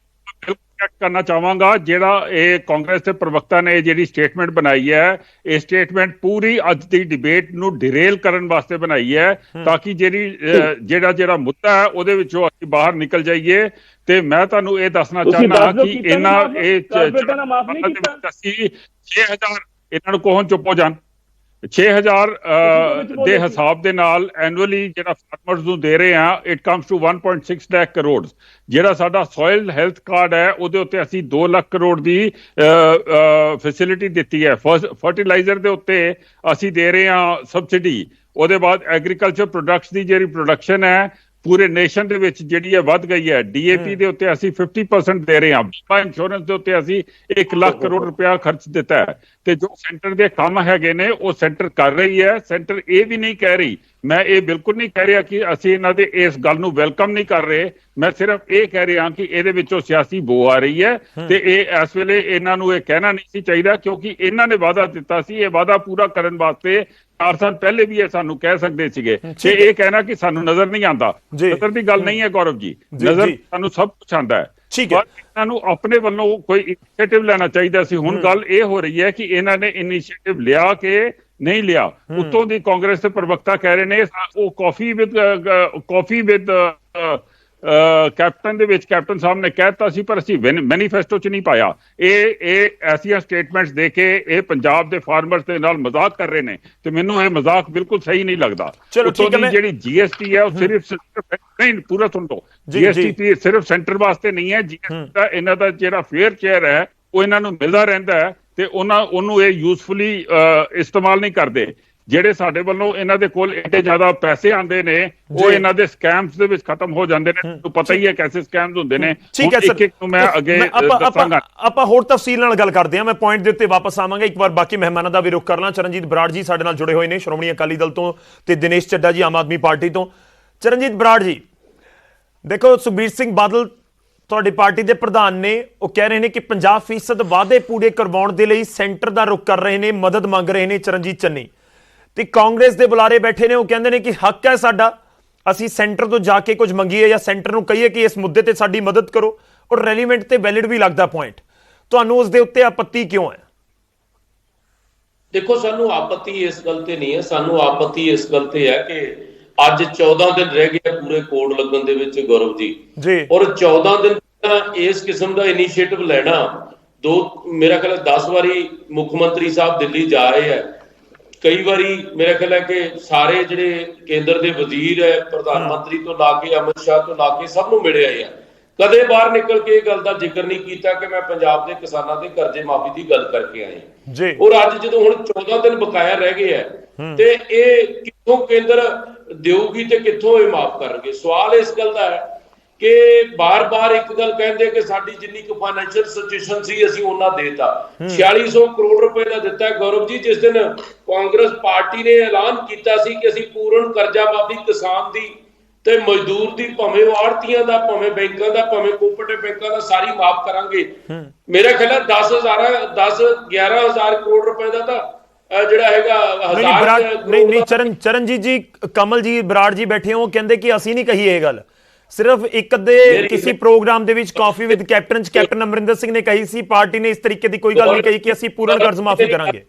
ਕਰਨਾ ਚਾਹਾਂਗਾ, ਜਿਹੜਾ ਇਹ ਕਾਂਗਰਸ ਦੇ ਪ੍ਰਵਕਤਾ ਨੇ ਜਿਹੜੀ ਸਟੇਟਮੈਂਟ ਬਣਾਈ ਹੈ, ਇਹ ਸਟੇਟਮੈਂਟ ਪੂਰੀ ਅੱਜ ਦੀ ਡਿਬੇਟ ਨੂੰ ਡਿਰੇਲ ਕਰਨ ਵਾਸਤੇ ਬਣਾਈ ਹੈ ਤਾਂ ਕਿ ਜਿਹੜਾ ਮੁੱਦਾ ਹੈ ਉਹਦੇ ਵਿੱਚੋਂ ਅਸੀਂ ਬਾਹਰ ਨਿਕਲ ਜਾਈਏ। ਤੇ ਮੈਂ ਤੁਹਾਨੂੰ ਇਹ ਦੱਸਣਾ ਚਾਹੁੰਦਾ ਕਿ ਅਸੀਂ 6000 ਇਹਨਾਂ ਨੂੰ ਕੋਹਨ ਚੁੱਪ ਹੋ ਜਾਣ, 6000 ਦੇ ਹਿਸਾਬ ਦੇ ਨਾਲ ਐਨੂਅਲੀ ਜਿਹੜਾ ਫਾਰਮਰਸ ਨੂੰ ਦੇ ਰਹੇ ਆ, it comes to 1.6 lakh crore. ਜਿਹੜਾ ਸਾਡਾ ਸੋਇਲ ਹੈਲਥ ਕਾਰਡ ਹੈ ਉਹਦੇ ਉੱਤੇ ਅਸੀਂ 2 ਲੱਖ ਕਰੋੜ ਦੀ ਫੈਸਿਲਿਟੀ ਦਿੱਤੀ ਹੈ। ਫਰਟੀਲਾਈਜ਼ਰ ਦੇ ਉੱਤੇ ਅਸੀਂ ਦੇ ਰਹੇ ਹਾਂ ਸਬਸਿਡੀ। ਉਹਦੇ ਬਾਅਦ ਐਗਰੀਕਲਚਰ ਪ੍ਰੋਡਕਟਸ ਦੀ ਜਿਹੜੀ ਪ੍ਰੋਡਕਸ਼ਨ ਹੈ ਪੂਰੇ ਨੇਸ਼ਨ ਦੇ ਵਿੱਚ ਜਿਹੜੀ ਹੈ ਵੱਧ ਗਈ ਹੈ। DAP ਦੇ ਉੱਤੇ ਅਸੀਂ 50% ਦੇ ਰਹੇ ਹਾਂ। ਬੀਮਾ ਇੰਸ਼ੋਰੈਂਸ ਦੇ ਉੱਤੇ ਅਸੀਂ 1 ਲੱਖ ਕਰੋੜ ਰੁਪਇਆ ਖਰਚ ਦਿੱਤਾ ਹੈ। ਤੇ ਜੋ ਸੈਂਟਰ ਦੇ ਕੰਮ ਹੈਗੇ ਨੇ ਉਹ ਸੈਂਟਰ ਕਰ ਰਹੀ ਹੈ। ਸੈਂਟਰ ਇਹ ਵੀ ਨਹੀਂ ਕਹਿ ਰਹੀ, ਮੈਂ ਇਹ ਬਿਲਕੁਲ ਨਹੀਂ ਕਹਿ ਰਿਹਾ ਕਿ ਅਸੀਂ ਇਹਨਾਂ ਦੇ ਇਸ ਗੱਲ ਨੂੰ ਵੈਲਕਮ ਨਹੀਂ ਕਰ ਰਹੇ। ਮੈਂ ਸਿਰਫ ਇਹ ਕਹਿ ਰਿਹਾ ਕਿ ਇਹਦੇ ਵਿੱਚੋਂ ਸਿਆਸੀ ਬੋ ਆ ਰਹੀ ਹੈ ਤੇ ਇਹ ਇਸ ਵੇਲੇ ਇਹਨਾਂ ਨੂੰ ਇਹ ਕਹਿਣਾ ਨਹੀਂ ਸੀ ਚਾਹੀਦਾ, ਕਿਉਂਕਿ ਇਹਨਾਂ ਨੇ ਵਾਅਦਾ ਦਿੱਤਾ ਸੀ। ਇਹ ਵਾਅਦਾ ਪੂਰਾ ਕਰਨ ਵਾਸਤੇ 4 ਸਾਲ ਪਹਿਲੇ ਵੀ ਇਹ ਸਾਨੂੰ ਕਹਿ ਸਕਦੇ ਸੀਗੇ ਤੇ ਇਹ ਕਹਿਣਾ ਕਿ ਸਾਨੂੰ ਨਜ਼ਰ ਨਹੀਂ ਆਉਂਦਾ, ਨਜ਼ਰ ਦੀ ਗੱਲ ਨਹੀਂ ਹੈ ਗੌਰਵ ਜੀ, ਨਜ਼ਰ ਸਾਨੂੰ ਸਭ ਕੁਝ ਆਉਂਦਾ ਹੈ। ਪਰ ਇਹਨਾਂ ਨੂੰ ਆਪਣੇ ਵੱਲੋਂ ਕੋਈ ਇਨੀਸ਼ੀਏਟਿਵ ਲੈਣਾ ਚਾਹੀਦਾ ਸੀ। ਹੁਣ ਗੱਲ ਇਹ ਹੋ ਰਹੀ ਹੈ ਕਿ ਇਹਨਾਂ ਨੇ ਇਨੀਸ਼ੀਏਟਿਵ ਲਿਆ ਕਿ ਨਹੀਂ ਲਿਆ। ਉੱਤੋਂ ਦੀ ਕਾਂਗਰਸ ਦੇ ਪ੍ਰਵਕਤਾ ਕਹਿ ਰਹੇ ਨੇ ਉਹ ਕਾਫੀ ਵਿਦ ਕੈਪਟਨ ਦੇ ਵਿੱਚ ਕੈਪਟਨ ਸਾਹਿਬ ਨੇ ਕਹਿਤਾ ਸੀ ਪਰ ਅਸੀਂ ਮੈਨੀਫੈਸਟੋ 'ਚ ਨਹੀਂ ਪਾਇਆ। ਇਹ ਐਸੀਆਂ ਸਟੇਟਮੈਂਟਸ ਦੇ ਕੇ ਇਹ ਪੰਜਾਬ ਦੇ ਫਾਰਮਰਸ ਦੇ ਨਾਲ ਮਜ਼ਾਕ ਕਰ ਰਹੇ ਨੇ ਤੇ ਮੈਨੂੰ ਇਹ ਮਜ਼ਾਕ ਬਿਲਕੁਲ ਸਹੀ ਨਹੀਂ ਲੱਗਦਾ। ਉੱਤੋਂ ਦੀ ਜਿਹੜੀ GST ਹੈ ਉਹ ਸਿਰਫ ਨਹੀਂ, ਪੂਰਾ ਸੁਣ ਲਓ, GST ਸਿਰਫ ਸੈਂਟਰ ਵਾਸਤੇ ਨਹੀਂ ਹੈ। GST ਦਾ ਇਹਨਾਂ ਦਾ ਜਿਹੜਾ ਫੇਅਰ ਸ਼ੇਅਰ ਹੈ ਉਹ ਇਹਨਾਂ ਨੂੰ ਮਿਲਦਾ ਰਹਿੰਦਾ ਹੈ ਤੇ ਉਹਨੂੰ ਇਹ ਯੂਜ਼ਫੁਲੀ ਇਸਤੇਮਾਲ ਨਹੀਂ ਕਰਦੇ। ਜਿਹੜੇ ਸਾਡੇ ਵੱਲੋਂ ਇਹਨਾਂ ਦੇ ਕੋਲ ਇੰਨੇ ਜ਼ਿਆਦਾ ਪੈਸੇ ਆਉਂਦੇ ਨੇ ਉਹ ਇਹਨਾਂ ਦੇ ਸਕੈਮਸ ਦੇ ਵਿੱਚ ਖਤਮ ਹੋ ਜਾਂਦੇ ਨੇ। ਤੁਹਾਨੂੰ ਪਤਾ ਹੀ ਹੈ ਕੈਸੇ ਸਕੈਮਸ ਹੁੰਦੇ ਨੇ। ਠੀਕ ਹੈ ਸਰ, ਮੈਂ ਅੱਗੇ ਦੱਸਾਂਗਾ। ਆਪਾਂ ਹੋਰ ਤਫਸੀਲ ਨਾਲ ਗੱਲ ਕਰਦੇ ਹਾਂ। ਮੈਂ ਪੁਆਇੰਟ ਦੇ ਉੱਤੇ ਵਾਪਸ ਆਵਾਂਗਾ। ਇੱਕ ਵਾਰ ਬਾਕੀ ਮਹਿਮਾਨਾਂ ਦਾ ਵੀ ਰੁਖ ਕਰਨਾ। ਚਰਨਜੀਤ ਬਰਾੜ ਜੀ ਸਾਡੇ ਨਾਲ ਜੁੜੇ ਹੋਏ ਨੇ ਸ਼੍ਰੋਮਣੀ ਅਕਾਲੀ ਦਲ ਤੋਂ ਤੇ ਦਿਨੇਸ਼ ਚੱਡਾ ਜੀ ਆਮ ਆਦਮੀ ਪਾਰਟੀ ਤੋਂ। ਚਰਨਜੀਤ ਬਰਾੜ ਜੀ, ਦੇਖੋ ਸੁਖਬੀਰ ਸਿੰਘ ਬਾਦਲ ਤੁਹਾਡੀ ਪਾਰਟੀ ਦੇ ਪ੍ਰਧਾਨ ਨੇ, ਉਹ ਕਹਿ ਰਹੇ ਨੇ ਕਿ 50% ਵਾਅਦੇ ਪੂਰੇ ਕਰਵਾਉਣ ਦੇ ਲਈ ਸੈਂਟਰ ਦਾ ਰੁਖ ਕਰ ਰਹੇ ਨੇ, ਮਦਦ ਮੰਗ ਰਹੇ ਨੇ ਚਰਨਜੀਤ ਚੰਨੀ। ਤੇ ਕਾਂਗਰਸ ਦੇ ਬੁਲਾਰੇ ਬੈਠੇ ਨੇ, ਉਹ ਕਹਿੰਦੇ ਨੇ ਕਿ ਹੱਕ ਹੈ ਸਾਡਾ, ਅਸੀਂ ਸੈਂਟਰ ਤੋਂ ਜਾ ਕੇ ਕੁਝ ਮੰਗੀਏ ਜਾਂ ਸੈਂਟਰ ਨੂੰ ਕਹੀਏ ਕਿ ਇਸ ਮੁੱਦੇ ਤੇ ਸਾਡੀ ਮਦਦ ਕਰੋ। ਔਰ ਰੈਲੀਵੈਂਟ ਤੇ ਵੈਲਿਡ ਵੀ ਲੱਗਦਾ ਪੁਆਇੰਟ। ਤੁਹਾਨੂੰ ਉਸ ਦੇ ਉੱਤੇ ਆਪੱਤੀ ਕਿਉਂ ਹੈ? ਦੇਖੋ, ਸਾਨੂੰ ਆਪੱਤੀ ਇਸ ਗੱਲ ਤੇ ਨਹੀਂ ਹੈ। ਸਾਨੂੰ ਆਪੱਤੀ ਇਸ ਗੱਲ ਤੇ ਹੈ ਕਿ ਅੱਜ 14 ਦਿਨ ਰਹਿ ਗਏ ਪੂਰੇ ਕੋਡ ਲੱਗਣ ਦੇ ਵਿੱਚ ਗੌਰਵ ਜੀ। ਔਰ 14 ਦਿਨ ਇਸ ਕਿਸਮ ਦਾ ਇਨੀਸ਼ੀਏਟਿਵ ਲੈਣਾ, ਮੇਰਾ ਖਿਆਲ 10 ਵਾਰੀ ਮੁੱਖ ਮੰਤਰੀ ਸਾਹਿਬ ਦਿੱਲੀ ਜਾ ਰਹੇ ਹੈ। ਕਈ ਵਾਰੀ ਮੇਰਾ ਖਿਆਲ ਹੈ ਕਿ ਸਾਰੇ ਜਿਹੜੇ ਕੇਂਦਰ ਦੇ ਵਜ਼ੀਰ ਹੈ, ਪ੍ਰਧਾਨ ਮੰਤਰੀ ਤੋਂ ਲਾ ਕੇ ਅਮਿਤ ਸ਼ਾਹ ਤੋਂ ਲਾ ਕੇ ਸਭ ਨੂੰ ਮਿਲੇ ਆਏ ਆ। ਕਦੇ ਬਾਹਰ ਨਿਕਲ ਕੇ ਇਹ ਗੱਲ ਦਾ ਜ਼ਿਕਰ ਨਹੀਂ ਕੀਤਾ ਕਿ ਮੈਂ ਪੰਜਾਬ ਦੇ ਕਿਸਾਨਾਂ ਦੇ ਕਰਜ਼ੇ ਮਾਫੀ ਦੀ ਗੱਲ ਕਰਕੇ ਆਏ। ਔਰ ਅੱਜ ਜਦੋਂ ਹੁਣ 14 ਦਿਨ ਬਕਾਇਆ ਰਹਿ ਗਏ ਹੈ ਤੇ ਇਹ ਕਿੱਥੋਂ ਕੇਂਦਰ ਦੇਊਗੀ ਤੇ ਕਿੱਥੋਂ ਇਹ ਮਾਫ ਕਰਨਗੇ? ਸਵਾਲ ਇਸ ਗੱਲ ਦਾ ਹੈ ਕਿ ਬਾਰ-ਬਾਰ ਇੱਕ ਗੱਲ ਕਹਿੰਦੇ ਕਿ ਸਾਡੀ ਜਿੰਨੀ ਕੁ ਫਾਈਨੈਂਸ਼ੀਅਲ ਸਿਚੁਏਸ਼ਨ ਸੀ ਅਸੀਂ ਉਹਨਾਂ ਦੇਤਾ। 4600 ਕਰੋੜ ਰੁਪਏ ਦਾ ਦਿੱਤਾ ਹੈ ਗੌਰਵ ਜੀ। ਜਿਸ ਦਿਨ ਕਾਂਗਰਸ ਪਾਰਟੀ ਨੇ ਐਲਾਨ ਕੀਤਾ ਸੀ ਕਿ ਅਸੀਂ ਪੂਰਨ ਕਰਜ਼ਾ ਮਾਫੀ ਕਿਸਾਨ ਦੀ ਤੇ ਮਜ਼ਦੂਰ ਦੀ, ਭਾਵੇਂ ਉਹ ਆੜਤੀਆਂ ਦਾ, ਭਾਵੇਂ ਬੈਂਕਾਂ ਦਾ, ਭਾਵੇਂ ਕੋਆਪਰੇਟਿਵ ਬੈਂਕਾਂ ਦਾ, ਸਾਰੀ ਮਾਫ ਕਰਾਂਗੇ। ਮੇਰਾ ਖਿਆਲ ਹੈ 11,000 ਕਰੋੜ ਰੁਪਏ ਦਾ ਤਾਂ ਜਿਹੜਾ ਹੈਗਾ ਨਹੀਂ ਚਰਨਜੀਤ ਜੀ, ਕਮਲਜੀਤ ਬਰਾੜ ਜੀ ਬੈਠੇ ਹੋ, ਕਹਿੰਦੇ ਕਿ ਅਸੀਂ ਨਹੀਂ ਕਹੀ ਇਹ ਗੱਲ, ਸਿਰਫ ਇੱਕ ਅੱਧੇ ਕਿਸੇ ਪ੍ਰੋਗਰਾਮ ਦੇ ਵਿੱਚ ਕਾਫੀ ਵਿਦ ਕੈਪਟਨ ਚ ਕੈਪਟਨ ਅਮਰਿੰਦਰ ਸਿੰਘ ਨੇ ਕਹੀ ਸੀ, ਪਾਰਟੀ ਨੇ ਇਸ ਤਰੀਕੇ ਦੀ ਕੋਈ ਗੱਲ ਨਹੀਂ ਕਹੀ ਕਿ ਅਸੀਂ ਪੂਰਨ ਕਰਜ਼ ਮਾਫੀ ਕਰਾਂਗੇ।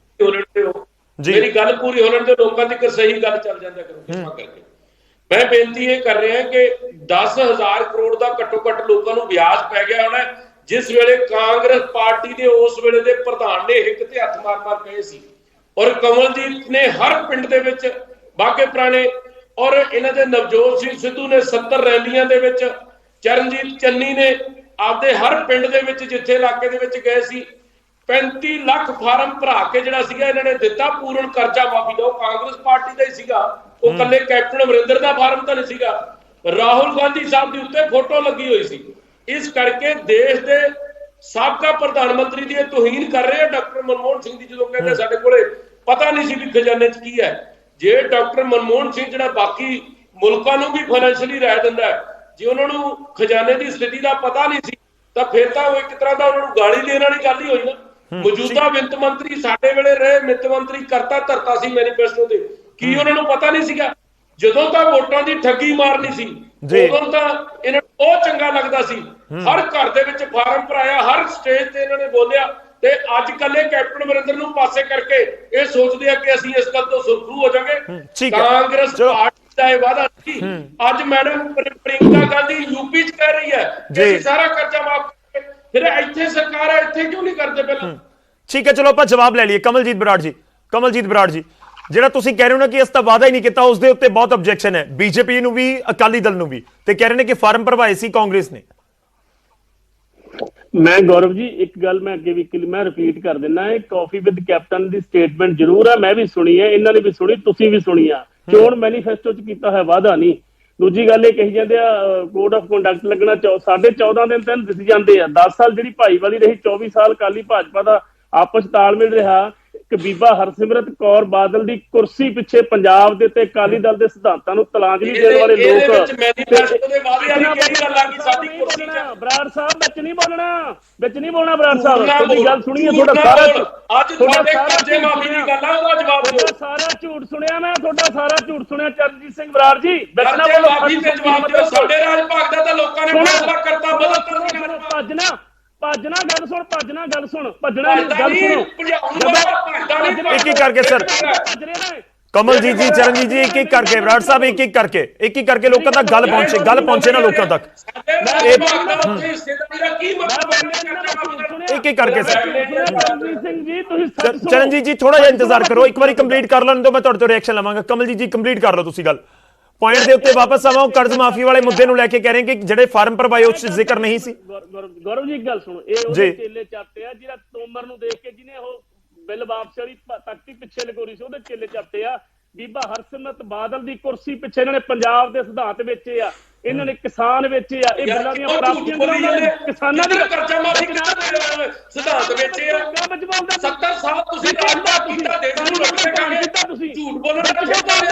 ਮੇਰੀ ਗੱਲ ਪੂਰੀ ਹੋਣ ਦੇ, ਲੋਕਾਂ ਦੀ ਸਹੀ ਗੱਲ ਚੱਲ ਜਾਂਦਾ ਕਰੋ ਕਿਰਪਾ ਕਰਕੇ। ਮੈਂ ਬੇਨਤੀ ਇਹ ਕਰ ਰਿਹਾ ਕਿ 10,000 ਕਰੋੜ ਦਾ ਘੱਟੋ ਘੱਟ ਲੋਕਾਂ ਨੂੰ ਵਿਆਜ ਪੈ ਗਿਆ ਹੋਣਾ, ਜਿਸ ਵੇਲੇ ਕਾਂਗਰਸ ਪਾਰਟੀ ਦੇ ਉਸ ਵੇਲੇ ਦੇ ਪ੍ਰਧਾਨ ਨੇ ਹਿੱਕ ਤੇ ਹੱਥ ਮਾਰ ਕਹੇ ਸੀ, ਔਰ ਕਮਲਜੀਤ ਨੇ ਹਰ ਪਿੰਡ ਦੇ ਵਿੱਚ, ਬਾਗੇ ਪੁਰਾਣੇ, ਔਰ ਇਹਨਾਂ ਦੇ ਨਵਜੋਤ ਸਿੰਘ ਸਿੱਧੂ ਨੇ 70 ਰੈਲੀਆਂ ਦੇ ਵਿੱਚ, ਚਰਨਜੀਤ ਚੰਨੀ ਨੇ ਆਪਦੇ ਹਰ ਪਿੰਡ ਦੇ ਵਿੱਚ, ਜਿੱਥੇ ਇਲਾਕੇ ਦੇ ਵਿੱਚ ਗਏ ਸੀ, 35 ਲੱਖ ਫਾਰਮ ਭਰਾ ਕੇ ਜਿਹੜਾ ਸੀਗਾ ਇਹਨਾਂ ਨੇ ਦਿੱਤਾ ਪੂਰਨ ਕਰਜ਼ਾ ਮਾਫੀ ਦਾ। ਉਹ ਕਾਂਗਰਸ ਪਾਰਟੀ ਦਾ ਹੀ ਸੀਗਾ, ਉਹ ਕੱਲੇ ਕੈਪਟਨ ਅਮਰਿੰਦਰ ਦਾ ਫਾਰਮ ਤਾਂ ਨਹੀਂ ਸੀਗਾ, ਰਾਹੁਲ ਗਾਂਧੀ ਸਾਹਿਬ ਦੀ ਉੱਤੇ ਫੋਟੋ ਲੱਗੀ ਹੋਈ ਸੀ। ਇਸ ਕਰਕੇ ਦੇਸ਼ ਦੇ ਸਾਬਕਾ ਪ੍ਰਧਾਨ ਮੰਤਰੀ ਦੀ ਇਹ ਤੋਹੀਨ ਕਰ ਰਹੇ ਆ ਡਾਕਟਰ ਮਨਮੋਹਨ ਸਿੰਘ ਦੀ, ਜਦੋਂ ਕਹਿੰਦੇ ਸਾਡੇ ਕੋਲੇ ਪਤਾ ਨਹੀਂ ਸੀ ਵੀ ਖਜ਼ਾਨੇ 'ਚ ਕੀ ਹੈ। ਜੇ ਡਾਕਟਰ ਮਨਮੋਹਨ ਸਿੰਘ ਜਿਹੜਾ ਬਾਕੀ ਮੁਲਕਾਂ ਨੂੰ ਵੀ ਫਾਈਨੈਂਸ਼ੀਅਲੀ ਰਹਿ ਦਿੰਦਾ, ਜੇ ਉਹਨਾਂ ਨੂੰ ਖਜ਼ਾਨੇ ਦੀ ਸਥਿਤੀ ਦਾ ਪਤਾ ਨਹੀਂ ਸੀ, ਤਾਂ ਫਿਰ ਤਾਂ ਉਹ ਇੱਕ ਤਰ੍ਹਾਂ ਦਾ ਉਹਨਾਂ ਨੂੰ ਗਾਲੀ ਦੇਣ ਵਾਲੀ ਗੱਲ ਹੀ ਹੋਈ ਨਾ। ਮੌਜੂਦਾ ਵਿੱਤ ਮੰਤਰੀ ਸਾਡੇ ਵੇਲੇ ਰਹੇ ਵਿੱਤ ਮੰਤਰੀ ਕਰਤਾ ਧਰਤਾ ਸੀ ਮੈਨੀਫੈਸਟੋ ਦੇ, ਕੀ ਉਹਨਾਂ ਨੂੰ ਪਤਾ ਨਹੀਂ ਸੀਗਾ? ਜਦੋਂ ਤਾਂ ਵੋਟਾਂ ਦੀ ਠੱਗੀ ਮਾਰਨੀ ਸੀ, ਉਦੋਂ ਤਾਂ ਇਹਨਾਂ ਨੂੰ ਉਹ ਚੰਗਾ ਲੱਗਦਾ ਸੀ। ਹਰ ਘਰ ਦੇ ਵਿੱਚ ਫਾਰਮ ਭਰਾਇਆ, ਹਰ ਸਟੇਜ ਤੇ ਇਹਨਾਂ ਨੇ ਬੋਲਿਆ, ਤੇ ਅੱਜ ਕੱਲ੍ਹ ਇਹ ਕੈਪਟਨ ਅਮਰਿੰਦਰ ਨੂੰ ਪਾਸੇ ਕਰਕੇ ਇਹ ਸੋਚਦੇ ਆ ਕਿ ਅਸੀਂ ਇਸ ਗੱਲ ਤੋਂ ਸੁਰਖਰੂ ਹੋ ਜਾਵਾਂਗੇ। ਕਾਂਗਰਸ ਪਾਰਟੀ ਦਾ ਇਹ ਵਾਅਦਾ ਸੀ, ਅੱਜ ਮੈਡਮ ਪ੍ਰਿਯੰਕਾ ਗਾਂਧੀ ਯੂਪੀ 'ਚ ਕਹਿ ਰਹੀ ਹੈ ਕਿ ਅਸੀਂ ਸਾਰਾ ਕਰਜ਼ਾ ਮਾਫ ਕਰਾਂਗੇ, ਫਿਰ ਇੱਥੇ ਸਰਕਾਰ ਹੈ, ਇੱਥੇ ਕਿਉਂ ਨਹੀਂ ਕਰਦੇ ਪਹਿਲਾਂ? ਠੀਕ ਹੈ, ਚਲੋ ਆਪਾਂ ਜਵਾਬ ਲੈ ਲਈਏ। ਕਮਲਜੀਤ ਬਰਾੜ ਜੀ, ਜਿਹੜਾ ਤੁਸੀਂ ਕਹਿ ਰਹੇ ਹੋ ਨਾ ਕਿ ਇਸ ਦਾ ਵਾਅਦਾ ਹੀ ਨਹੀਂ ਕੀਤਾ, ਉਸ ਦੇ ਉੱਤੇ ਬਹੁਤ ਆਬਜੈਕਸ਼ਨ ਹੈ ਬੀਜੇਪੀ ਨੂੰ ਵੀ, ਅਕਾਲੀ ਦਲ ਨੂੰ ਵੀ, ਤੇ ਕਹਿ ਰਹੇ ਨੇ ਕਿ ਫਾਰਮ ਭਰਵਾਏ ਸੀ ਕਾਂਗਰਸ ਨੇ। ਮੈਂ ਗੌਰਵ ਜੀ ਇੱਕ ਗੱਲ ਮੈਂ ਅੱਗੇ ਵੀ ਮੈਂ ਰਿਪੀਟ ਕਰ ਦਿੰਦਾ, ਇਹ coffee with captain the statement ਜ਼ਰੂਰ ਹੈ, ਮੈਂ ਵੀ ਸੁਣੀ ਹੈ, ਇਹਨਾਂ ਨੇ ਵੀ ਸੁਣੀ, ਤੁਸੀਂ ਵੀ ਸੁਣੀ ਆ। ਚੋਣ ਮੈਨੀਫੈਸਟੋ 'ਚ ਕੀਤਾ ਹੋਇਆ ਵਾਅਦਾ ਨਹੀਂ। ਦੂਜੀ ਗੱਲ ਇਹ ਕਹੀ ਜਾਂਦੇ ਆ ਕੋਡ ਆਫ ਕੰਡਕਟ ਲੱਗਣਾ 14.5 ਦਿਨ ਤੈਨੂੰ ਦਿਸ ਜਾਂਦੇ ਆ। 10 ਸਾਲ ਜਿਹੜੀ ਭਾਈਵਾਲੀ ਰਹੀ, 24 ਸਾਲ ਅਕਾਲੀ ਭਾਜਪਾ ਦਾ ਆਪਸ ਤਾਲਮੇਲ ਰਿਹਾ। ਕਿ ਬੀਬਾ ਹਰਸਿਮਰਤ ਕੌਰ ਬਾਦਲ ਦੀ ਕੁਰਸੀ ਪਿੱਛੇ ਪੰਜਾਬ ਦੇ ਤੇ ਅਕਾਲੀ ਦਲ ਦੇ ਸਿਧਾਂਤਾਂ ਨੂੰ ਤਲਾਂਜਲੀ ਦੇਣ ਵਾਲੇ ਲੋਕ, ਬਰਾੜ ਸਾਹਿਬ ਵਿੱਚ ਨਹੀਂ ਬੋਲਣਾ, ਬਰਾੜ ਸਾਹਿਬ ਦੀ ਗੱਲ ਸੁਣੀਏ, ਤੁਹਾਡਾ ਸਾਰਾ ਝੂਠ ਸੁਣਿਆ, ਮੈਂ ਤੁਹਾਡਾ ਸਾਰਾ ਝੂਠ ਸੁਣਿਆ। ਚਰਨਜੀਤ ਸਿੰਘ ਬਰਾੜ ਜੀ ਬਚਣਾ ਬੋਲੋ, ਸਾਡੇ ਰਾਜ ਭਾਗ ਦਾ ਤਾਂ ਲੋਕਾਂ ਨੇ ਫੈਸਲਾ ਕਰਤਾ, ਭੱਜਣਾ ਗੱਲ ਸੁਣ, ਭੱਜਣਾ ਗੱਲ ਸੁਣ, ਭੱਜਣਾ ਗੱਲ ਸੁਣੋ। ਇੱਕ ਇੱਕ ਕਰਕੇ ਸਰ, ਕਮਲਜੀਤ ਜੀ, ਚਰਨਜੀਤ ਜੀ, ਇੱਕ ਇੱਕ ਕਰਕੇ, ਬਰਾੜ ਸਾਹਿਬ ਇੱਕ ਇੱਕ ਕਰਕੇ ਲੋਕਾਂ ਤੱਕ ਗੱਲ ਪਹੁੰਚੇ ਨਾ ਲੋਕਾਂ ਤੱਕ, ਇੱਕ ਇੱਕ ਕਰਕੇ ਸਰ। ਚਰਨਜੀਤ ਜੀ ਥੋੜਾ ਜਿਹਾ ਇੰਤਜ਼ਾਰ ਕਰੋ, ਇੱਕ ਵਾਰੀ ਕੰਪਲੀਟ ਕਰ ਲੈਣ ਦਿਓ, ਮੈਂ ਤੁਹਾਡੇ ਤੋਂ ਰਿਐਕਸ਼ਨ ਲਵਾਂਗਾ। ਕਮਲਜੀਤ ਜੀ ਕੰਪਲੀਟ ਕਰ ਲਓ ਤੁਸੀਂ ਗੱਲ। ਪੁਆਇੰਟ ਦੇ ਉੱਤੇ ਵਾਪਸ ਆਵਾਂ, ਕਰਜ਼ ਮਾਫੀ ਵਾਲੇ ਮੁੱਦੇ ਨੂੰ ਲੈ ਕੇ ਕਹਿ ਰਹੇ ਕਿ ਜਿਹੜੇ ਫਾਰਮ ਭਰਵਾਏ ਉਸ 'ਚ ਜ਼ਿਕਰ ਨਹੀਂ ਸੀ। ਗੌਰਵ ਜੀ ਇੱਕ ਗੱਲ ਸੁਣੋ, ਇਹ ਉਹਦੇ ਚੇਲੇ ਚਾਟੇ ਆ, ਜਿਹੜਾ ਤੋਮਰ ਨੂੰ ਦੇਖ ਕੇ ਜਿਹਨੇ ਉਹ ਬਿੱਲ ਵਾਪਸ ਵਾਲੀ ਤਖਤੀ ਪਿੱਛੇ ਲਗੋਰੀ ਸੀ, ਉਹਦੇ ਚੇਲੇ ਚਾਟੇ ਆ। ਬੀਬਾ ਹਰਸਿਮਰਤ ਬਾਦਲ ਦੀ ਕੁਰਸੀ ਪਿੱਛੇ ਇਹਨਾਂ ਨੇ ਪੰਜਾਬ ਦੇ ਸਿਧਾਂਤ ਵੇਚੇ ਆ, ਇਹਨਾਂ ਨੇ ਕਿਸਾਨ ਵੇਚੇ ਆ, ਇਹ ਬਿੱਲਾਂ ਦੀਆਂ ਪ੍ਰਾਪਤੀਆਂ ਕਿਸਾਨਾਂ ਦੀ ਕਰਜ਼ਾ ਮਾਫੀ ਸਿਧਾਂਤ ਵੇਚੇ ਆ। 70 ਸਾਲ ਤੁਸੀਂ ਰਾਜਪਾਲ ਕੀਤਾ, ਦੇਸ਼ ਨੂੰ ਲੁੱਟ ਕੇ ਖਾ ਗਏ, ਤੁਸੀਂ ਝੂਠ ਬੋਲਣਾ ਲੱਟ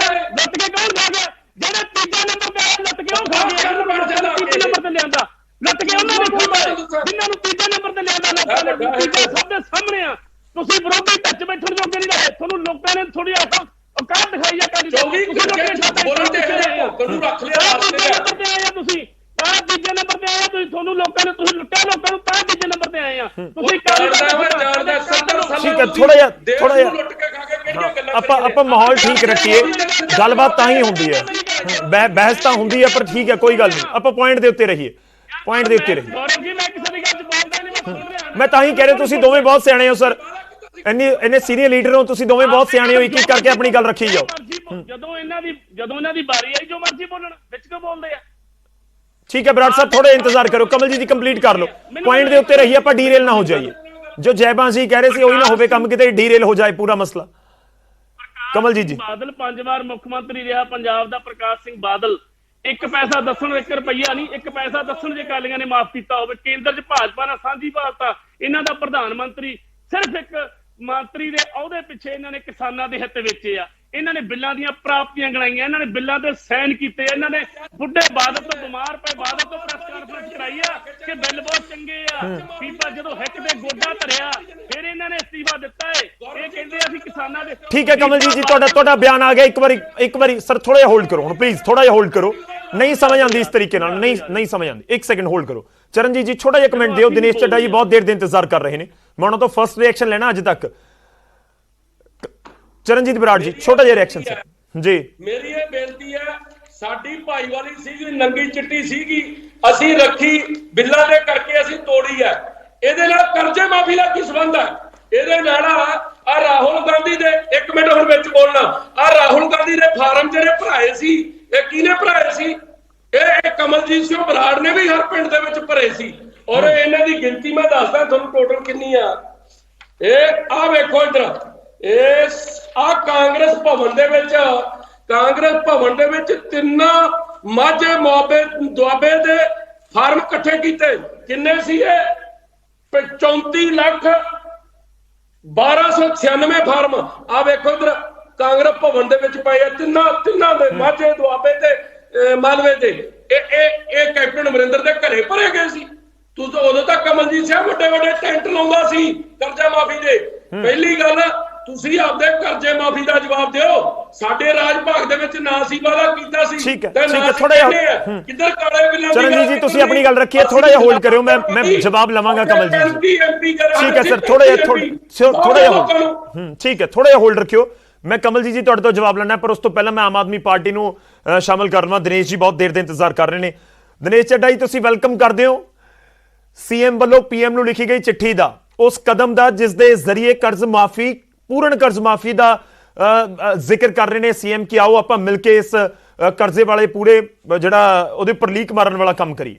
ਕੇ ਕੌਣ ਖਾ ਗਿਆ? ਜਿਹੜੇ ਤੀਜਾ ਨੰਬਰ ਤੇ ਆਏ ਲੱਟ ਕੇ ਉਹ ਖਾ ਗਿਆ, ਤੀਜੇ ਨੰਬਰ ਤੇ ਲਿਆਂਦਾ ਲੱਟ ਕੇ ਉਹਨਾਂ ਨੇ ਖਾਦਾ, ਜਿਨ੍ਹਾਂ ਨੂੰ ਤੀਜੇ ਨੰਬਰ ਤੇ ਲਿਆਂਦਾ ਤੀਜਾ ਸਭ ਦੇ ਸਾਹਮਣੇ ਆ। ਤੁਸੀਂ ਵਿਰੋਧੀ ਟੱਚ ਬੈਠਣ ਜੋਗੇ ਨਹੀਂ ਰਹੇ, ਤੁਹਾਨੂੰ ਲੋਕਾਂ ਨੇ ਥੋੜੀ ਔਕਾਤ ਦਿਖਾਈ ਆ। ਕਾਲੀ 24 ਬੋਲਣ ਦੇ ਨੂੰ ਰੱਖ ਲਿਆ, ਤੇ ਆਏ ਆ ਤੁਸੀਂ, ਤਾਂ ਤੀਜੇ ਨੰਬਰ ਤੇ ਆਏ ਤੁਸੀਂ, ਤੁਹਾਨੂੰ ਲੋਕਾਂ ਨੇ, ਤੁਸੀਂ ਲੁੱਟਿਆ ਲੋਕਾਂ ਨੂੰ, ਤਾਂ ਤੀਜੇ ਨੰਬਰ ਤੇ ਆਏ ਆ ਤੁਸੀਂ। ਠੀਕ ਹੈ, ਥੋੜਾ ਜਿਹਾ ਆਪਾਂ ਮਾਹੌਲ ਠੀਕ ਰੱਖੀਏ, ਗੱਲਬਾਤ ਤਾਂ ਹੀ ਹੁੰਦੀ ਹੈ, ਬਹਿਸ ਤਾਂ ਹੁੰਦੀ ਹੈ, ਪਰ ਠੀਕ ਹੈ ਕੋਈ ਗੱਲ ਨਹੀਂ, ਆਪਾਂ ਪੁਆਇੰਟ ਦੇ ਉੱਤੇ ਰਹੀਏ। ਮੈਂ ਤਾਂ ਹੀ ਕਹਿ ਰਿਹਾ, ਤੁਸੀਂ ਦੋਵੇਂ ਬਹੁਤ ਸਿਆਣੇ ਹੋ ਸਰ, ਇੰਨੇ ਸੀਨੀਅਰ ਲੀਡਰ ਹੋ ਤੁਸੀਂ ਦੋਵੇਂ, ਬਹੁਤ ਸਿਆਣੇ ਹੋ, ਇੱਕ ਇੱਕ ਕਰਕੇ ਆਪਣੀ ਗੱਲ ਰੱਖੀ ਜਾਓ। ਜਦੋਂ ਇਹਨਾਂ ਦੀ ਵਾਰੀ ਆਈ ਜੋ ਮਰਜ਼ੀ ਬੋਲਣ, ਵਿੱਚ ਕਿਉਂ ਬੋਲਦੇ ਆ? ਠੀਕ ਹੈ ਬਰਾੜ ਸਾਹਿਬ, ਥੋੜਾ ਇੰਤਜ਼ਾਰ ਕਰੋ, ਕਮਲਜੀਤ ਜੀ ਕੰਪਲੀਟ ਕਰ ਲਓ, ਪੁਆਇੰਟ ਦੇ ਉੱਤੇ ਰਹੀਏ, ਆਪਾਂ ਡੀਰੇਲ ਨਾ ਹੋ ਜਾਈਏ। ਜੋ ਜੈਬਾਂਸ ਜੀ ਕਹਿ ਰਹੇ ਸੀ ਉਹੀ ਨਾ ਹੋਵੇ ਕੰਮ, ਕਿਤੇ ਡੀਰੇਲ ਹੋ ਜਾਏ ਪੂਰਾ ਮਸਲਾ। ਕਮਲਜੀਤ ਜੀ, ਬਾਦਲ 5 ਵਾਰ ਮੁੱਖ ਮੰਤਰੀ ਰਿਹਾ ਪੰਜਾਬ ਦਾ, ਪ੍ਰਕਾਸ਼ ਸਿੰਘ ਬਾਦਲ, 1 ਪੈਸਾ ਦੱਸਣ, 1 ਰੁਪਈਆ ਨਹੀਂ, 1 ਪੈਸਾ ਦੱਸਣ ਜੇ ਅਕਾਲੀਆਂ ਨੇ ਮਾਫ ਕੀਤਾ ਹੋਵੇ। ਕੇਂਦਰ 'ਚ ਭਾਜਪਾ ਨਾਲ ਸਾਂਝੀ ਭਾਰਤਾ, ਇਹਨਾਂ ਦਾ ਪ੍ਰਧਾਨ ਮੰਤਰੀ, ਸਿਰਫ ਇੱਕ ਮੰਤਰੀ ਦੇ ਅਹੁਦੇ ਪਿੱਛੇ ਇਹਨਾਂ ਨੇ ਕਿਸਾਨਾਂ ਦੇ ਹਿੱਤ ਵੇਚੇ ਆ। ਇਹਨਾਂ ਨੇ ਬਿੱਲਾਂ ਦੀਆਂ ਪ੍ਰਾਪਤੀਆਂ ਗਣਾਈਆਂ, ਇਹਨਾਂ ਨੇ ਬਿੱਲਾਂ ਤੇ ਸਾਈਨ ਕੀਤੇ, ਇਹਨਾਂ ਨੇ ਬੁੱਢੇ ਬਾਦਲ ਤੋਂ ਬਿਮਾਰ ਪਏ ਬਾਦਲ ਤੋਂ ਪ੍ਰੈਸ ਕਾਨਫਰੰਸ ਕਰਾਈ ਆ ਕਿ ਬਿੱਲ ਬਹੁਤ ਚੰਗੇ ਆ। ਪੀਪਾ ਜਦੋਂ ਹਿੱਕ ਤੇ ਗੋਡਾ ਧਰਿਆ ਫਿਰ ਇਹਨਾਂ ਨੇ ਅਸਤੀਫਾ ਦਿੱਤਾ ਏ। ਇਹ ਕਹਿੰਦੇ ਅਸੀਂ ਕਿਸਾਨਾਂ ਦੇ। ਠੀਕ ਹੈ ਕਮਲਜੀਤ ਜੀ, ਤੁਹਾਡਾ ਬਿਆਨ ਆ ਗਿਆ। ਇੱਕ ਵਾਰੀ ਸਰ ਥੋੜਾ ਜਿਹਾ ਹੋਲਡ ਕਰੋ ਹੁਣ ਪਲੀਜ਼, ਥੋੜਾ ਜਿਹਾ ਹੋਲਡ ਕਰੋ। ਨਹੀਂ ਸਮਝ ਆਉਂਦੀ ਇਸ ਤਰੀਕੇ ਨਾਲ, ਨਹੀਂ ਸਮਝ ਆਉਂਦੀ। ਇੱਕ ਸੈਕਿੰਡ ਹੋਲਡ ਕਰੋ। ਚਰਨਜੀਤ ਜੀ ਛੋਟਾ ਜਿਹਾ ਕਮੈਂਟ ਦਿਓ। ਦਿਨੇਸ਼ ਚੱਡਾ ਜੀ ਬਹੁਤ ਦੇਰ ਦੇ ਇੰਤਜ਼ਾਰ ਕਰ ਰਹੇ ਨੇ, ਮੈਂ ਉਹਨਾਂ ਤੋਂ ਫਰਸਟ ਰਿਐਕਸ਼ਨ ਲੈਣਾ ਅੱਜ ਤੱਕ। ਚਰਨਜੀਤ ਬਰਾੜ ਜੀ ਛੋਟਾ ਜਿਹਾ ਰਿਐਕਸ਼ਨ ਸਰ ਜੀ। ਮੇਰੀ ਇਹ ਬੇਨਤੀ ਹੈ, ਸਾਡੀ ਭਾਈਵਾਲੀ ਸੀਗੀ, ਨੰਗੀ ਚਿੱਟੀ ਸੀਗੀ, ਅਸੀਂ ਰੱਖੀ, ਬਿੱਲਾਂ ਦੇ ਕਰਕੇ ਅਸੀਂ ਤੋੜੀ ਹੈ। ਇਹਦੇ ਨਾਲ ਕਰਜ਼ੇ ਮਾਫੀ ਦਾ ਕੀ ਸੰਬੰਧ ਹੈ? ਇਹਦੇ ਨਾਲ ਆ ਰਾਹੁਲ ਗਾਂਧੀ ਦੇ, ਇੱਕ ਮਿੰਟ ਹੁਣ ਵਿੱਚ ਬੋਲਣਾ, ਆ ਰਾਹੁਲ ਗਾਂਧੀ ਦੇ ਫਾਰਮ ਜਿਹੜੇ ਭਰਾਏ ਸੀ, ਇਹ ਕਿਹਨੇ ਭਰਾਏ ਸੀ? ਇਹ ਕਮਲਜੀਤ ਸਿੰਘ ਬਰਾੜ ਨੇ ਵੀ ਹਰ ਪਿੰਡ ਦੇ ਵਿੱਚ ਭਰੇ ਸੀ। ਔਰ ਇਹਨਾਂ ਦੀ ਗਿਣਤੀ ਮੈਂ ਦੱਸਦਾ ਤੁਹਾਨੂੰ ਟੋਟਲ ਕਿੰਨੀ ਆ। ਇਹ ਆ ਵੇਖੋ ਇਧਰ, ਆ ਕਾਂਗਰਸ ਭਵਨ ਦੇ ਵਿੱਚ ਤਿੰਨਾਂ ਮਾਝੇ ਦੁਆਬੇ ਦੇ ਫਾਰਮ ਇਕੱਠੇ ਕੀਤੇ। ਕਿੰਨੇ ਸੀ ਇਹ? 34 ਲੱਖ 1296 ਫਾਰਮ। ਆ ਵੇਖੋ ਇਧਰ ਕਾਂਗਰਸ ਭਵਨ ਦੇ ਵਿੱਚ ਪਏ ਆ ਤਿੰਨਾਂ ਦੇ, ਮਾਝੇ ਦੁਆਬੇ ਤੇ ਮਾਲਵੇ ਦੇ। ਇਹ ਕੈਪਟਨ ਅਮਰਿੰਦਰ ਦੇ ਘਰੇ ਭਰੇ ਗਏ ਸੀ। ਉਦੋਂ ਤੱਕ ਕਮਲਜੀਤ ਸਿੰਘ ਵੱਡੇ ਟੈਂਟ ਲਾਉਂਦਾ ਸੀ ਕਰਜ਼ਾ ਮਾਫੀ ਦੇ। ਪਹਿਲੀ ਗੱਲ, ਤੁਸੀਂ ਆਪਦੇ ਕਰਜ਼ੇ ਮਾਫੀ ਦਾ ਜਵਾਬ ਦਿਓ। ਸਾਡੇ ਰਾਜ ਭਾਗ ਦੇ ਵਿੱਚ ਨਾ ਸੀ ਵਾਅਦਾ ਕੀਤਾ ਸੀ। ਠੀਕ ਹੈ ਥੋੜਾ ਜਿਹਾ ਕਿੱਧਰ ਕਾਲੇ ਬਿੱਲਾਂ ਦੀ। ਚਰਨਜੀਤ ਜੀ ਤੁਸੀਂ ਆਪਣੀ ਗੱਲ ਰੱਖੀਏ, ਥੋੜਾ ਜਿਹਾ ਹੋਲਡ ਕਰਿਓ, ਮੈਂ ਜਵਾਬ ਲਵਾਂਗਾ ਕਮਲਜੀਤ ਜੀ। ਠੀਕ ਹੈ ਸਰ, ਥੋੜਾ ਜਿਹਾ ਠੀਕ ਹੈ, ਥੋੜਾ ਜਿਹਾ ਹੋਲਡ ਰੱਖਿਓ। ਮੈਂ ਕਮਲਜੀਤ ਜੀ ਤੁਹਾਡੇ ਤੋਂ ਜਵਾਬ ਲੈਣਾ, ਪਰ ਉਸ ਤੋਂ ਪਹਿਲਾਂ ਮੈਂ ਆਮ ਆਦਮੀ ਪਾਰਟੀ ਨੂੰ ਸ਼ਾਮਲ ਕਰਨਾ। ਦਿਨੇਸ਼ ਜੀ ਬਹੁਤ ਦੇਰ ਦੇ ਇੰਤਜ਼ਾਰ ਕਰ ਰਹੇ ਨੇ। ਦਿਨੇਸ਼ ਚੱਡਾ ਜੀ ਤੁਸੀਂ ਵੈਲਕਮ ਕਰਦੇ ਹੋ ਸੀਐਮ ਵੱਲੋਂ ਪੀਐਮ ਨੂੰ ਲਿਖੀ ਗਈ ਚਿੱਠੀ ਦਾ, ਉਸ ਕਦਮ ਦਾ ਜਿਸ ਦੇ ਜ਼ਰੀਏ ਕਰਜ਼ ਮਾਫੀ, ਪੂਰਨ ਕਰਜ਼ ਮਾਫੀ ਦਾ ਜ਼ਿਕਰ ਕਰ ਰਹੇ ਨੇ ਸੀਐਮ ਕਿ ਆਓ ਆਪਾਂ ਮਿਲ ਕੇ ਇਸ ਕਰਜ਼ੇ ਵਾਲੇ ਪੂਰੇ ਜਿਹੜਾ ਉਹਦੇ ਉੱਪਰ ਲੀਕ ਮਾਰਨ ਵਾਲਾ ਕੰਮ ਕਰੀਏ।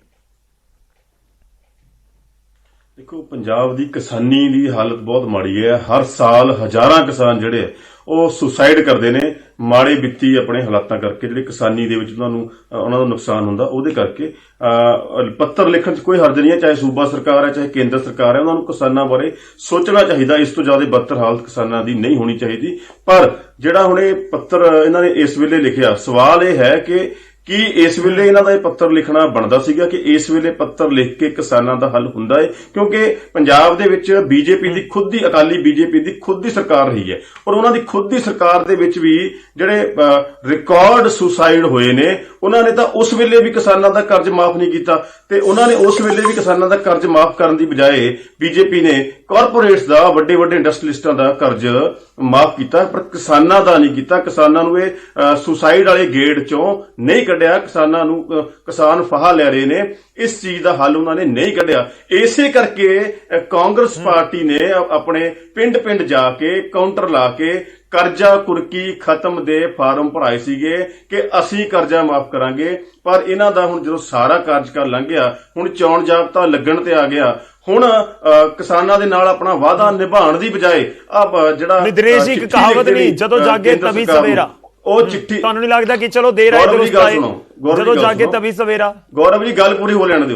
ਦੇਖੋ, ਪੰਜਾਬ ਦੀ ਕਿਸਾਨੀ ਦੀ ਹਾਲਤ ਬਹੁਤ ਮਾੜੀ ਹੈ। ਹਰ ਸਾਲ ਹਜ਼ਾਰਾਂ ਕਿਸਾਨ ਜਿਹੜੇ ਉਹ ਸੁਸਾਈਡ ਕਰਦੇ ਨੇ, ਮਾੜੇ ਵਿੱਤੀ ਆਪਣੇ ਹਾਲਾਤਾਂ ਕਰਕੇ, ਜਿਹੜੇ ਕਿਸਾਨੀ ਦੇ ਵਿੱਚ ਉਹਨਾਂ ਦਾ ਨੁਕਸਾਨ ਹੁੰਦਾ ਉਹਦੇ ਕਰਕੇ। ਪੱਤਰ ਲਿਖਣ 'ਚ ਕੋਈ ਹਰਜ ਨਹੀਂ ਹੈ, ਚਾਹੇ ਸੂਬਾ ਸਰਕਾਰ ਹੈ ਚਾਹੇ ਕੇਂਦਰ ਸਰਕਾਰ ਹੈ, ਉਹਨਾਂ ਨੂੰ ਕਿਸਾਨਾਂ ਬਾਰੇ ਸੋਚਣਾ ਚਾਹੀਦਾ। ਇਸ ਤੋਂ ਜ਼ਿਆਦਾ ਬੱਤਰ ਹਾਲਤ ਕਿਸਾਨਾਂ ਦੀ ਨਹੀਂ ਹੋਣੀ ਚਾਹੀਦੀ। ਪਰ ਜਿਹੜਾ ਹੁਣ ਇਹ ਪੱਤਰ ਇਹਨਾਂ ਨੇ ਇਸ ਵੇਲੇ ਲਿਖਿਆ, ਸਵਾਲ ਇਹ ਹੈ ਕਿ ਕੀ ਇਸ ਵੇਲੇ ਇਹਨਾਂ ਦਾ ਇਹ ਪੱਤਰ ਲਿਖਣਾ ਬਣਦਾ ਸੀਗਾ? ਕਿ ਇਸ ਵੇਲੇ ਪੱਤਰ ਲਿਖ ਕੇ ਕਿਸਾਨਾਂ ਦਾ ਹੱਲ ਹੁੰਦਾ ਹੈ? ਕਿਉਂਕਿ ਪੰਜਾਬ ਦੇ ਵਿੱਚ ਬੀਜੇਪੀ ਦੀ ਖੁਦ ਦੀ, ਅਕਾਲੀ ਬੀਜੇਪੀ ਦੀ ਖੁਦ ਦੀ ਸਰਕਾਰ ਰਹੀ ਹੈ, ਔਰ ਉਹਨਾਂ ਦੀ ਖੁਦ ਦੀ ਸਰਕਾਰ ਦੇ ਵਿੱਚ ਵੀ ਜਿਹੜੇ ਰਿਕਾਰਡ ਸੁਸਾਈਡ ਹੋਏ ਨੇ, ਉਹਨਾਂ ਨੇ ਤਾਂ ਉਸ ਵੇਲੇ ਵੀ ਕਿਸਾਨਾਂ ਦਾ ਕਰਜ਼ ਮਾਫ ਨਹੀਂ ਕੀਤਾ, ਤੇ ਉਹਨਾਂ ਨੇ ਉਸ ਵੇਲੇ ਵੀ ਕਿਸਾਨਾਂ ਦਾ ਕਰਜ਼ ਮਾਫ ਕਰਨ ਦੀ ਬਜਾਏ ਬੀਜੇਪੀ ਨੇ ਕਾਰਪੋਰੇਟਸ ਦਾ, ਵੱਡੇ ਇੰਡਸਟਰੀਲਿਸਟਾਂ ਦਾ ਕਰਜ਼ ਮਾਫ ਕੀਤਾ, ਪਰ ਕਿਸਾਨਾਂ ਦਾ ਨਹੀਂ ਕੀਤਾ। ਕਿਸਾਨਾਂ ਨੂੰ ਇਹ ਸੁਸਾਈਡ ਵਾਲੇ ਗੇੜ ਚੋਂ ਨਹੀਂ ਕੱਢਿਆ। ਕਿਸਾਨਾਂ ਨੂੰ, ਕਿਸਾਨ ਫਾਹਾ ਲੈ ਰਹੇ ਨੇ, ਇਸ ਚੀਜ਼ ਦਾ ਹੱਲ ਉਹਨਾਂ ਨੇ ਨਹੀਂ ਕੱਢਿਆ। ਇਸੇ ਕਰਕੇ ਕਾਂਗਰਸ ਪਾਰਟੀ ਨੇ ਆਪਣੇ ਪਿੰਡ ਜਾ ਕੇ ਕਾਊਂਟਰ ਲਾ ਕੇ ਕਰਜ਼ਾ ਕੁਰਕੀ ਖਤਮ ਦੇ ਫਾਰਮ ਭਰਾਏ ਸੀਗੇ ਕਿ ਅਸੀਂ ਕਰਜ਼ਾ ਮਾਫ ਕਰਾਂਗੇ। ਪਰ ਇਹਨਾਂ ਦਾ ਹੁਣ ਜਦੋਂ ਸਾਰਾ ਕਾਰਜਕਾਲ ਲੰਘ ਗਿਆ, ਹੁਣ ਚੋਣ ਜਾਬਤਾ ਲੱਗਣ ਤੇ ਆ ਗਿਆ, ਹੁਣ ਕਿਸਾਨਾਂ ਦੇ ਨਾਲ ਆਪਣਾ ਵਾਅਦਾ ਨਿਭਾਉਣ ਦੀ ਬਜਾਏ ਜਿਹੜਾ ਦਿਨੇਸ਼ ਜੀ ਇੱਕ ਕਹਾਵਤ ਨਹੀਂ, ਜਦੋਂ ਜਾਗੇ ਤਵੀ ਸਵੇਰਾ, ਉਹ ਚਿੱਠੀ ਤੁਹਾਨੂੰ ਨਹੀਂ ਲੱਗਦਾ ਕਿ ਚਲੋ ਦੇਰ ਆਏ ਦੁਰਸਤ ਆਏ, ਜਦੋਂ ਜਾਗੇ ਤਵੀ ਸਵੇਰਾ? ਗੌਰਵ ਜੀ ਗੱਲ ਪੂਰੀ ਹੋ ਲੈਣ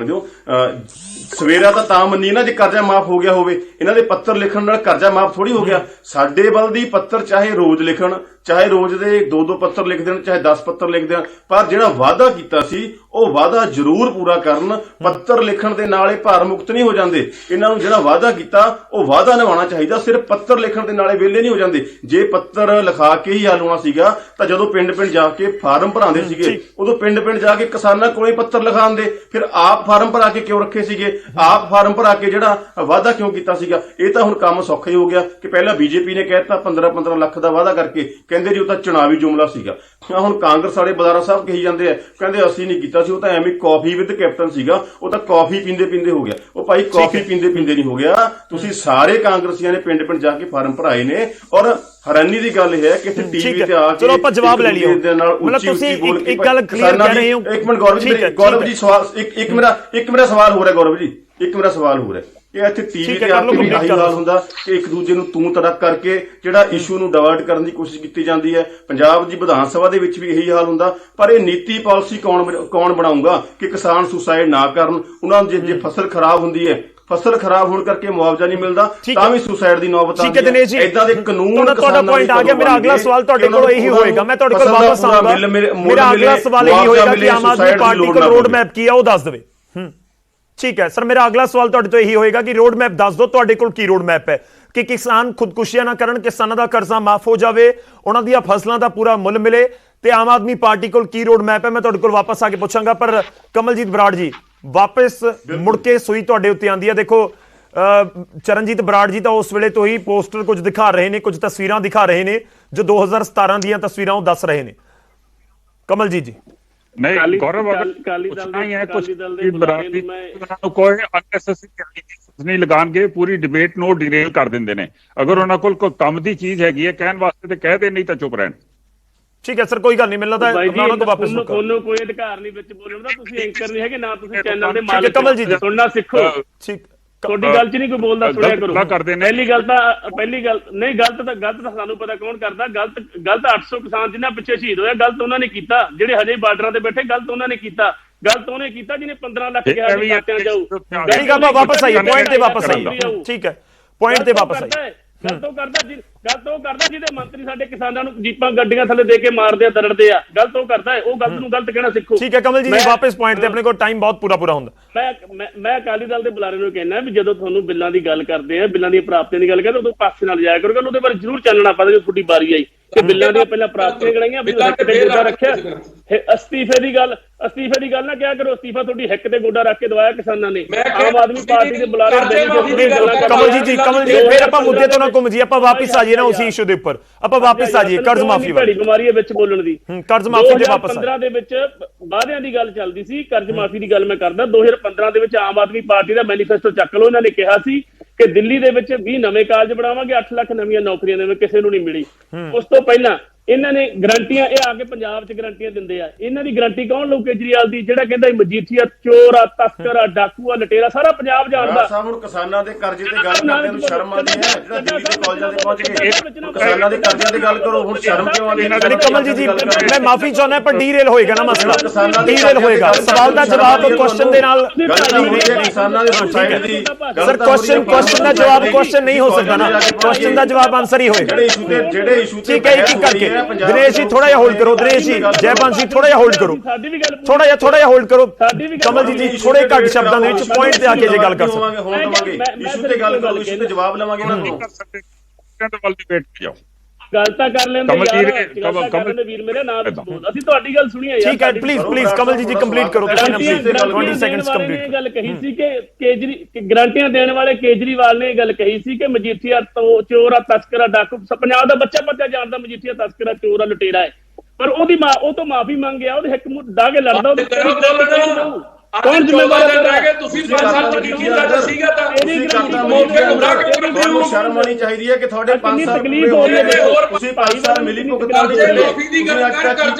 ਦਿਓ, ਸਵੇਰਾ ਤਾਂ ਮੰਨੀ ਨਾ ਜੇ ਕਰਜ਼ਾ ਮਾਫ ਹੋ ਗਿਆ ਹੋਵੇ। ਇਹਨਾਂ ਦੇ ਪੱਤਰ ਲਿਖਣ ਨਾਲ ਕਰਜ਼ਾ ਮਾਫ ਥੋੜੀ ਹੋ ਗਿਆ। ਸਾਡੇ ਵੱਲ ਦੀ ਪੱਤਰ ਚਾਹੇ ਰੋਜ਼ ਲਿਖਣ, ਚਾਹੇ ਰੋਜ਼ ਦੇ 2-2 ਪੱਤਰ ਲਿਖ ਦੇਣ, ਚਾਹੇ 10 ਪੱਤਰ ਲਿਖ ਦੇਣ, ਪਰ ਜਿਹੜਾ ਵਾਅਦਾ ਕੀਤਾ ਸੀ ਉਹ ਵਾਅਦਾ ਜ਼ਰੂਰ ਪੂਰਾ ਕਰਨ। ਪੱਤਰ ਲਿਖਣ ਦੇ ਨਾਲ ਇਹ ਭਾਰ ਮੁਕਤ ਨਹੀਂ ਹੋ ਜਾਂਦੇ। ਇਹਨਾਂ ਨੂੰ ਜਿਹੜਾ ਵਾਅਦਾ ਕੀਤਾ ਉਹ ਵਾਅਦਾ ਨਿਭਾਉਣਾ ਚਾਹੀਦਾ। ਸਿਰਫ ਪੱਤਰ ਲਿਖਣ ਦੇ ਨਾਲੇ ਵਿਹਲੇ ਨਹੀਂ ਹੋ ਜਾਂਦੇ। ਜੇ ਪੱਤਰ ਲਿਖਾ ਕੇ ਹੀ ਹੱਲ ਹੋਣਾ ਸੀਗਾ ਤਾਂ ਜਦੋਂ ਪਿੰਡ ਜਾ ਕੇ ਫਾਰਮ ਭਰਾਉਂਦੇ ਸੀਗੇ, ਉਦੋਂ ਪਿੰਡ ਜਾ ਕੇ ਕਿਸਾਨਾਂ ਕੋਲੇ ਪੱਤਰ ਲਿਖਾਉਂਦੇ, ਫਿਰ ਆਪ ਫਾਰਮ ਭਰਾ ਕੇ ਕਿਉਂ ਰੱਖੇ ਸੀਗੇ? ਆਪ ਫਾਰਮ ਭਰਾ ਕੇ ਜਿਹੜਾ ਵਾਅਦਾ ਕਿਉਂ ਕੀਤਾ ਸੀਗਾ? ਇਹ ਤਾਂ ਹੁਣ ਕੰਮ ਸੌਖਾ ਹੀ ਹੋ ਗਿਆ ਕਿ ਪਹਿਲਾਂ ਬੀਜੇਪੀ ਨੇ ਕਹਿਤਾ 15-15 ਲੱਖ ਦਾ ਵਾਅਦਾ ਕਰਕੇ, ਕਹਿੰਦੇ ਜੀ ਉਹ ਤਾਂ ਚੁਣਾਵੀ ਜੁਮਲਾ ਸੀਗਾ। ਹੁਣ ਕਾਂਗਰਸ ਵਾਲੇ ਬਦਾਰਾ ਸਾਹਿਬ ਕਹੀ ਜਾਂਦੇ ਆ, ਕਹਿੰਦੇ ਅਸੀਂ ਨਹੀਂ ਕੀਤਾ ਸੀ, ਉਹ ਤਾਂ ਐਵੇਂ ਕਾਫੀ ਵਿਦ ਕੈਪਟਨ ਸੀਗਾ, ਉਹ ਤਾਂ ਕਾਫੀ ਪੀਂਦੇ ਹੋ ਗਿਆ। ਉਹ ਭਾਈ ਕਾਫੀ ਪੀਂਦੇ ਨਹੀਂ ਹੋ ਗਿਆ। ਤੁਸੀਂ ਸਾਰੇ ਕਾਂਗਰਸੀਆਂ ਨੇ ਪਿੰਡ ਜਾ ਕੇ ਫਾਰਮ ਭਰਾਏ ਨੇ। ਔਰ ਹੈਰਾਨੀ ਦੀ ਗੱਲ ਇਹ ਹੈ ਕਿ ਇੱਥੇ ਟੀਵੀ ਤੇ ਆ ਕੇ, ਚਲੋ ਆਪਾਂ ਜਵਾਬ ਲੈ ਲਿਓ, ਮਤਲਬ ਤੁਸੀਂ ਇੱਕ ਗੱਲ ਕਲੀਅਰ ਕਰ ਰਹੇ ਹੋ। ਇੱਕ ਮਿੰਟ ਗੌਰਵ ਜੀ ਸਵਾਲ, ਇੱਕ ਮੇਰਾ ਸਵਾਲ ਹੋ ਰਿਹਾ ਗੌਰਵ ਜੀ, ਇੱਕ ਮੇਰਾ ਸਵਾਲ ਹੋ ਰਿਹਾ ਕਿ ਇੱਥੇ ਟੀਵੀ ਤੇ ਆ ਕੇ ਵੀ ਆਹੀ ਹਾਲ ਹੁੰਦਾ ਕਿ ਇੱਕ ਦੂਜੇ ਨੂੰ ਤੂੰ ਤੜਕ ਕਰਕੇ ਜਿਹੜਾ ਇਸ਼ੂ ਨੂੰ ਡਾਇਵਰਟ ਕਰਨ ਦੀ ਕੋਸ਼ਿਸ਼ ਕੀਤੀ ਜਾਂਦੀ ਹੈ। ਪੰਜਾਬ ਦੀ ਵਿਧਾਨ ਸਭਾ ਦੇ ਵਿੱਚ ਵੀ ਇਹੀ ਹਾਲ ਹੁੰਦਾ। ਪਰ ਇਹ ਨੀਤੀ ਪਾਲਿਸੀ ਕੌਣ ਬਣਾਊਗਾ ਕਿ ਕਿਸਾਨ ਸੁਸਾਈਡ ਨਾ ਕਰਨ? ਉਹਨਾਂ ਨੂੰ ਜੇ ਫਸਲ ਖਰਾਬ ਹੁੰਦੀ ਹੈ, ਫਸਲ ਖਰਾਬ ਹੋਣ ਕਰਕੇ ਮੁਆਵਜ਼ਾ ਨਹੀਂ ਮਿਲਦਾ ਤਾਂ ਵੀ ਸੁਸਾਈਡ ਦੀ ਨੌਬਤ ਆਉਂਦੀ ਹੈ। ਠੀਕ ਹੈ ਦਿਨੇਸ਼ ਜੀ, ਇਦਾਂ ਦੇ ਕਾਨੂੰਨ ਤੁਹਾਡਾ ਪੁਆਇੰਟ ਆ ਗਿਆ। ਮੇਰਾ ਅਗਲਾ ਸਵਾਲ ਤੁਹਾਡੇ ਕੋਲ ਇਹੀ ਹੋਏਗਾ, ਮੈਂ ਤੁਹਾਡੇ ਕੋਲ ਵਾਪਸ ਆਉਂਗਾ। ਮੇਰਾ ਅਗਲਾ ਸਵਾਲ ਇਹੀ ਹੋਏਗਾ ਕਿ ਆਮ ਆਦਮੀ ਪਾਰਟੀ ਕੋਲ ਰੋਡ ਮੈਪ ਕੀ ਹੈ, ਉਹ ਦੱਸ ਦੇਵੇ। ਠੀਕ ਹੈ ਸਰ, ਮੇਰਾ ਅਗਲਾ ਸਵਾਲ ਤੁਹਾਡੇ ਤੋਂ ਇਹੀ ਹੋਏਗਾ ਕਿ ਰੋਡ ਮੈਪ ਦੱਸ ਦਿਓ, ਤੁਹਾਡੇ ਕੋਲ ਕੀ ਰੋਡ ਮੈਪ ਹੈ ਕਿ ਕਿਸਾਨ ਖੁਦਕੁਸ਼ੀਆਂ ਨਾ ਕਰਨ, ਕਿਸਾਨਾਂ ਦਾ ਕਰਜ਼ਾ ਮਾਫ ਹੋ ਜਾਵੇ, ਉਹਨਾਂ ਦੀਆਂ ਫਸਲਾਂ ਦਾ ਪੂਰਾ ਮੁੱਲ ਮਿਲੇ, ਤੇ ਆਮ ਆਦਮੀ ਪਾਰਟੀ ਕੋਲ ਕੀ ਰੋਡ ਮੈਪ ਹੈ। ਮੈਂ ਤੁਹਾਡੇ ਕੋਲ ਵਾਪਸ ਆ ਕੇ ਪੁੱਛਾਂਗਾ, ਪਰ ਕਮਲਜੀਤ ਬਰਾੜ ਜੀ ਵਾਪਸ ਮੁੜ ਕੇ ਸੂਈ ਤੁਹਾਡੇ ਉੱਤੇ ਆਂਦੀ ਹੈ। ਦੇਖੋ ਚਰਨਜੀਤ ਬਰਾੜ ਜੀ ਤਾਂ ਉਸ ਵੇਲੇ ਤੋਂ ਹੀ ਪੋਸਟਰ ਕੁਝ ਦਿਖਾ ਰਹੇ ਨੇ, ਕੁਝ ਤਸਵੀਰਾਂ ਦਿਖਾ ਰਹੇ ਨੇ ਜੋ 2017 ਦੀਆਂ ਤਸਵੀਰਾਂ ਉਹ ਦੱਸ ਰਹੇ ਨੇ। ਕਮਲਜੀਤ ਜੀ ਨਹੀਂ ਗੌਰਵ, ਕੋਈ ਅਨਨੈਸੈਸਰੀ ਨਹੀਂ ਲਗਾਣਗੇ, ਪੂਰੀ ਡਿਬੇਟ ਨੂੰ ਡਿਰੇਲ ਕਰ ਦਿੰਦੇ ਨੇ। ਅਗਰ ਉਹਨਾਂ ਕੋਲ ਕੋਈ ਕੰਮ ਦੀ ਚੀਜ਼ ਹੈਗੀ ਹੈ ਕਹਿਣ ਵਾਸਤੇ ਤੇ ਕਹਿ ਦੇ, ਨਹੀਂ ਤਾਂ ਚੁੱਪ ਰਹਿਣ। ਠੀਕ ਹੈ ਸਰ, ਕੋਈ ਗੱਲ ਨਹੀਂ, ਮਿਲਦਾ ਤਾਂ ਉਹਨਾਂ ਤੋਂ ਵਾਪਸ ਤੁਹਾਨੂੰ ਕੋਈ ਅਧਿਕਾਰ ਨਹੀਂ ਵਿੱਚ ਬੋਲਣ ਦਾ, ਤੁਸੀਂ ਐਂਕਰ ਨਹੀਂ ਹੈਗੇ ਨਾ, ਤੁਸੀਂ ਚੈਨਲ ਦੇ ਮਾਲਕ। ਕਮਲਜੀਤ ਸੁਣਨਾ ਸਿੱਖੋ, ਠੀਕ, ਤੁਹਾਡੀ ਗੱਲ 'ਚ ਨਹੀਂ ਕੋਈ ਬੋਲਦਾ, ਸੁਣਿਆ ਕਰੋ। ਪਹਿਲੀ ਗੱਲ ਨਹੀਂ, ਗਲਤ ਤਾਂ ਸਾਨੂੰ ਪਤਾ ਕੌਣ ਕਰਦਾ। ਗਲਤ 800 ਕਿਸਾਨ ਜਿਨ੍ਹਾਂ ਪਿੱਛੇ ਸ਼ਹੀਦ ਹੋਇਆ, ਗਲਤ ਉਹਨਾਂ ਨੇ ਕੀਤਾ। ਜਿਹੜੇ ਹਜੇ ਬਾਰਡਰਾਂ ਤੇ ਬੈਠੇ, ਗਲਤ ਉਹਨਾਂ ਨੇ ਕੀਤਾ। ਗਲਤ ਉਹਨੇ ਕੀਤਾ ਜਿਹਨੇ 15 ਲੱਖ ਕਿਹਾ ਸੀ ਖਾਤਿਆਂ ਜਾਊ। ਠੀਕ ਆ, ਵਾਪਸ ਆਈਏ ਪੁਆਇੰਟ ਤੇ, ਵਾਪਸ ਆਈਏ। ਠੀਕ ਹੈ, ਪੁਆਇੰਟ ਤੇ ਵਾਪਸ ਆਈਏ। ਗਲਤ ਉਹ ਕਰਦਾ ਜਿਹਦੇ ਮੰਤਰੀ ਸਾਡੇ ਕਿਸਾਨਾਂ ਨੂੰ ਜੀਪਾਂ ਗੱਡੀਆਂ ਥੱਲੇ ਦੇ ਕੇ ਮਾਰਦੇ ਆ, ਦਰੜਦੇ ਆ। ਗਲਤ ਉਹ ਕਰਦਾ ਹੈ, ਉਹ ਗਲਤ ਨੂੰ ਗਲਤ ਕਹਿਣਾ ਸਿੱਖੋ। ਠੀਕ ਹੈ ਕਮਲ ਜੀ, ਵਾਪਸ ਪੁਆਇੰਟ ਤੇ, ਆਪਣੇ ਕੋਲ ਟਾਈਮ ਬਹੁਤ ਪੂਰਾ ਹੁੰਦਾ। ਮੈਂ ਅਕਾਲੀ ਦਲ ਦੇ ਬੁਲਾਰੇ ਨੂੰ ਕਹਿਣਾ ਵੀ ਜਦੋਂ ਤੁਹਾਨੂੰ ਬਿੱਲਾਂ ਦੀ ਗੱਲ ਕਰਦੇ ਆ, ਬਿੱਲਾਂ ਦੀਆਂ ਪ੍ਰਾਪਤੀਆਂ ਦੀ ਗੱਲ ਕਰਦੇ, ਉਦੋਂ ਪਾਸੇ ਨਾਲ ਜਾਇਆ ਕਰੋਗੇ। ਉਹਦੇ ਬਾਰੇ ਜ਼ਰੂਰ ਚਾਨਣਾ ਪਾ ਦਿਓ ਜਦੋਂ ਤੁਹਾਡੀ ਵਾਰੀ ਆਈ ਕਿ ਬਿੱਲਾਂ ਦੀਆਂ ਪਹਿਲਾਂ ਪ੍ਰਾਪਤੀਆਂ ਗਣਾਈਆਂ, ਹਿੱਕ ਤੇ ਗੋਡਾ ਰੱਖਿਆ। ਅਸਤੀਫੇ ਦੀ ਗੱਲ ਨਾ ਕਿਹਾ ਕਰੋ। ਅਸਤੀਫਾ ਤੁਹਾਡੀ ਹਿੱਕ ਤੇ ਗੋਡਾ ਰੱਖ ਕੇ ਦਵਾਇਆ ਕਿਸਾਨਾਂ ਨੇ। ਆਮ ਆਦਮੀ ਪਾਰਟੀ ਦੇ ਬੁਲਾਰੇ ਕਮਲ ਜੀ ਫਿਰ ਆਪਾਂ ਮੁੱਦੇ ਤੋਂ ਨਾ ਘੁੰਮ ਜੀ, ਆਪਾਂ ਵਾਪਸ ਆ ਜਾਈਏ ਨਾ ਉਸੇ ਇਸ਼ੂ ਦੇ ਉੱਪਰ। ਆਪਾਂ ਵਾਪਸ ਆ ਜਾਈਏ ਕਰਜ਼ ਮਾਫੀ ਵਾਲੀ ਬਿਮਾਰੀ ਹੈ ਵਿੱਚ ਬੋਲਣ ਦੀ। ਕਰਜ਼ ਮਾਫੀ ਦੇ ਵਾਪਸ 2015 ਦੇ ਵਿੱਚ ਵਾਅਦਿਆਂ ਦੀ ਗੱਲ ਚੱਲਦੀ ਸੀ, ਕਰਜ਼ ਮਾਫੀ ਦੀ ਗੱਲ ਮੈਂ ਕਰਦਾ। 2015 ਦੇ ਵਿੱਚ ਆਮ ਆਦਮੀ ਪਾਰਟੀ ਦਾ ਮੈਨੀਫੈਸਟੋ ਚੱਕ ਲਓ। ਇਹਨਾਂ ਨੇ ਕਿਹਾ ਸੀ ਕਿ ਦਿੱਲੀ ਦੇ ਵਿੱਚ 20 ਨਵੇਂ ਕਾਲਜ ਬਣਾਵਾਂਗੇ, 8 ਲੱਖ ਨਵੀਆਂ ਨੌਕਰੀਆਂ ਦੇਵਾਂਗੇ, ਕਿਸੇ ਨੂੰ ਨਹੀਂ ਮਿਲੀ। ਉਸ ਤੋਂ ਪਹਿਲਾਂ ਇਹਨਾਂ ਨੇ ਗਰੰਟੀਆਂ, ਇਹ ਆ ਕੇ ਪੰਜਾਬ 'ਚ ਗਰੰਟੀਆਂ ਦਿੰਦੇ ਆ। ਇਹਨਾਂ ਦੀ ਗਰੰਟੀ ਕੌਣ ਲਊ? ਕੇਜਰੀਵਾਲ ਦੀ, ਜਿਹੜਾ ਕਹਿੰਦਾ ਮਜੀਠੀਆ ਚੋਰ ਆ, ਤਸਕਰ ਆ, ਡਾਕੂ ਆ, ਲਟੇਰਾ, ਸਾਰਾ ਪੰਜਾਬ ਜਾਣਦਾ। ਹੁਣ ਕਿਸਾਨਾਂ ਦੇ ਕਰਜ਼ੇ ਤੇ ਗੱਲ ਕਰਦੇ ਨੂੰ ਸ਼ਰਮ ਆਉਂਦੀ ਹੈ? ਜਿਹੜਾ ਦਿੱਲੀ ਦੇ ਕਾਲਜਾਂ ਤੇ ਪਹੁੰਚ ਕੇ ਕਿਸਾਨਾਂ ਦੇ ਕਰਜ਼ਿਆਂ ਤੇ ਗੱਲ ਕਰੋ, ਹੁਣ ਸ਼ਰਮ ਕਿਉਂ ਆਉਂਦੀ ਹੈ? ਕਮਲ ਜੀ ਮੈਂ ਮਾਫੀ ਚਾਹੁੰਦਾ, ਪਰ ਡੀਰੇਲ ਹੋਏਗਾ ਨਾ ਮਸਲਾ, ਡੀਰੇਲ ਹੋਏਗਾ। ਸਵਾਲ ਦਾ ਜਵਾਬ ਕੁਐਸਚਨ ਦੇ ਨਾਲ ਕਿਸਾਨਾਂ ਦੇ ਸੁਸਾਇਡ ਦੀ ਸਰ, ਕੁਐਸਚਨ ਦਾ ਜਵਾਬ ਕੁਐਸਚਨ ਨਹੀਂ ਹੋ ਸਕਦਾ ਨਾ, ਕੁਐਸਚਨ ਦਾ ਜਵਾਬ ਆਨਸਰ ਹੀ ਹੋਏਗਾ। ਜਿਹੜੇ ਇਸ਼ੂ ਤੇ ਠੀਕ ਹੈ, ਇੱਕ ਕਰਕੇ ਦਿਨੇਸ਼ ਜੀ ਥੋੜਾ ਜਿਹਾ ਹੋਲਡ ਕਰੋ, ਦਿਨੇਸ਼ ਜੀ, ਜੈਪਾਲ ਜੀ ਥੋੜਾ ਜਿਹਾ ਹੋਲਡ ਕਰੋ, ਥੋੜਾ ਜਿਹਾ ਹੋਲਡ ਕਰੋ। ਕਮਲ ਜੀ ਥੋੜੇ ਘੱਟ ਸ਼ਬਦਾਂ ਦੇ ਵਿੱਚ ਪੁਆਇੰਟ ਤੇ ਆ ਕੇ ਜੇ ਗੱਲ ਕਰ ਸਕਦੇ। ਇਸ਼ੂ ਤੇ ਗੱਲ ਕਰੋ, ਇਸ਼ੂ ਤੇ ਜਵਾਬ ਲਵਾਂਗੇ ਨਾ। ਗੱਲ ਤਾਂ ਕਰ ਲੈਂਦੇ ਯਾਰ, ਵੀਰ ਮੇਰੇ ਨਾਲ ਅਸੀਂ ਤੁਹਾਡੀ ਗੱਲ ਸੁਣੀ ਹੈ ਯਾਰ। ਠੀਕ ਹੈ, ਪਲੀਜ਼ ਕਮਲ ਜੀ ਕੰਪਲੀਟ ਕਰੋ ਤੁਸੀਂ, 20 ਸੈਕਿੰਡਸ ਕੰਪਲੀਟ। ਗੱਲ ਕਹੀ ਸੀ ਕਿ ਗਰੰਟੀਆਂ ਦੇਣ ਵਾਲੇ ਕੇਜਰੀਵਾਲ ਨੇ ਇਹ ਗੱਲ ਕਹੀ ਸੀ ਕਿ ਮਜੀਠੀਆ ਚੋਰ ਆ, ਤਸਕਰ ਆ, ਡਾਕੂ। ਪੰਜਾਬ ਦਾ ਬੱਚਾ ਜਾਣਦਾ ਮਜੀਠੀਆ ਤਸਕਰ ਆ, ਚੋਰ ਆ, ਲੁਟੇਰਾ ਹੈ। ਪਰ ਉਹ ਤੋਂ ਮਾਫੀ ਮੰਗਿਆ, ਉਹਦੇ ਹਿੱਕ ਮੂੰਹ ਡਾ ਕੇ ਲੜਦਾ। ਕੌਣ ਜ਼ਿੰਮੇਵਾਰ ਹੈ? ਤੁਸੀਂ 5 ਸਾਲ ਤੋਂ ਮਜੀਠੀਆ ਦਾ ਸੀਗਾ ਤਾਂ ਤੁਹਾਨੂੰ ਸ਼ਰਮ ਆਉਣੀ ਚਾਹੀਦੀ ਹੈ ਕਿ ਤੁਹਾਡੇ 5 ਸਾਲ ਤਕਲੀਫ ਹੋ ਰਹੀ ਹੈ। ਤੁਸੀਂ 5 ਸਾਲ ਮਿਲੀ ਭੁਗਤਾਨ ਦੇ ਚੱਲੇ,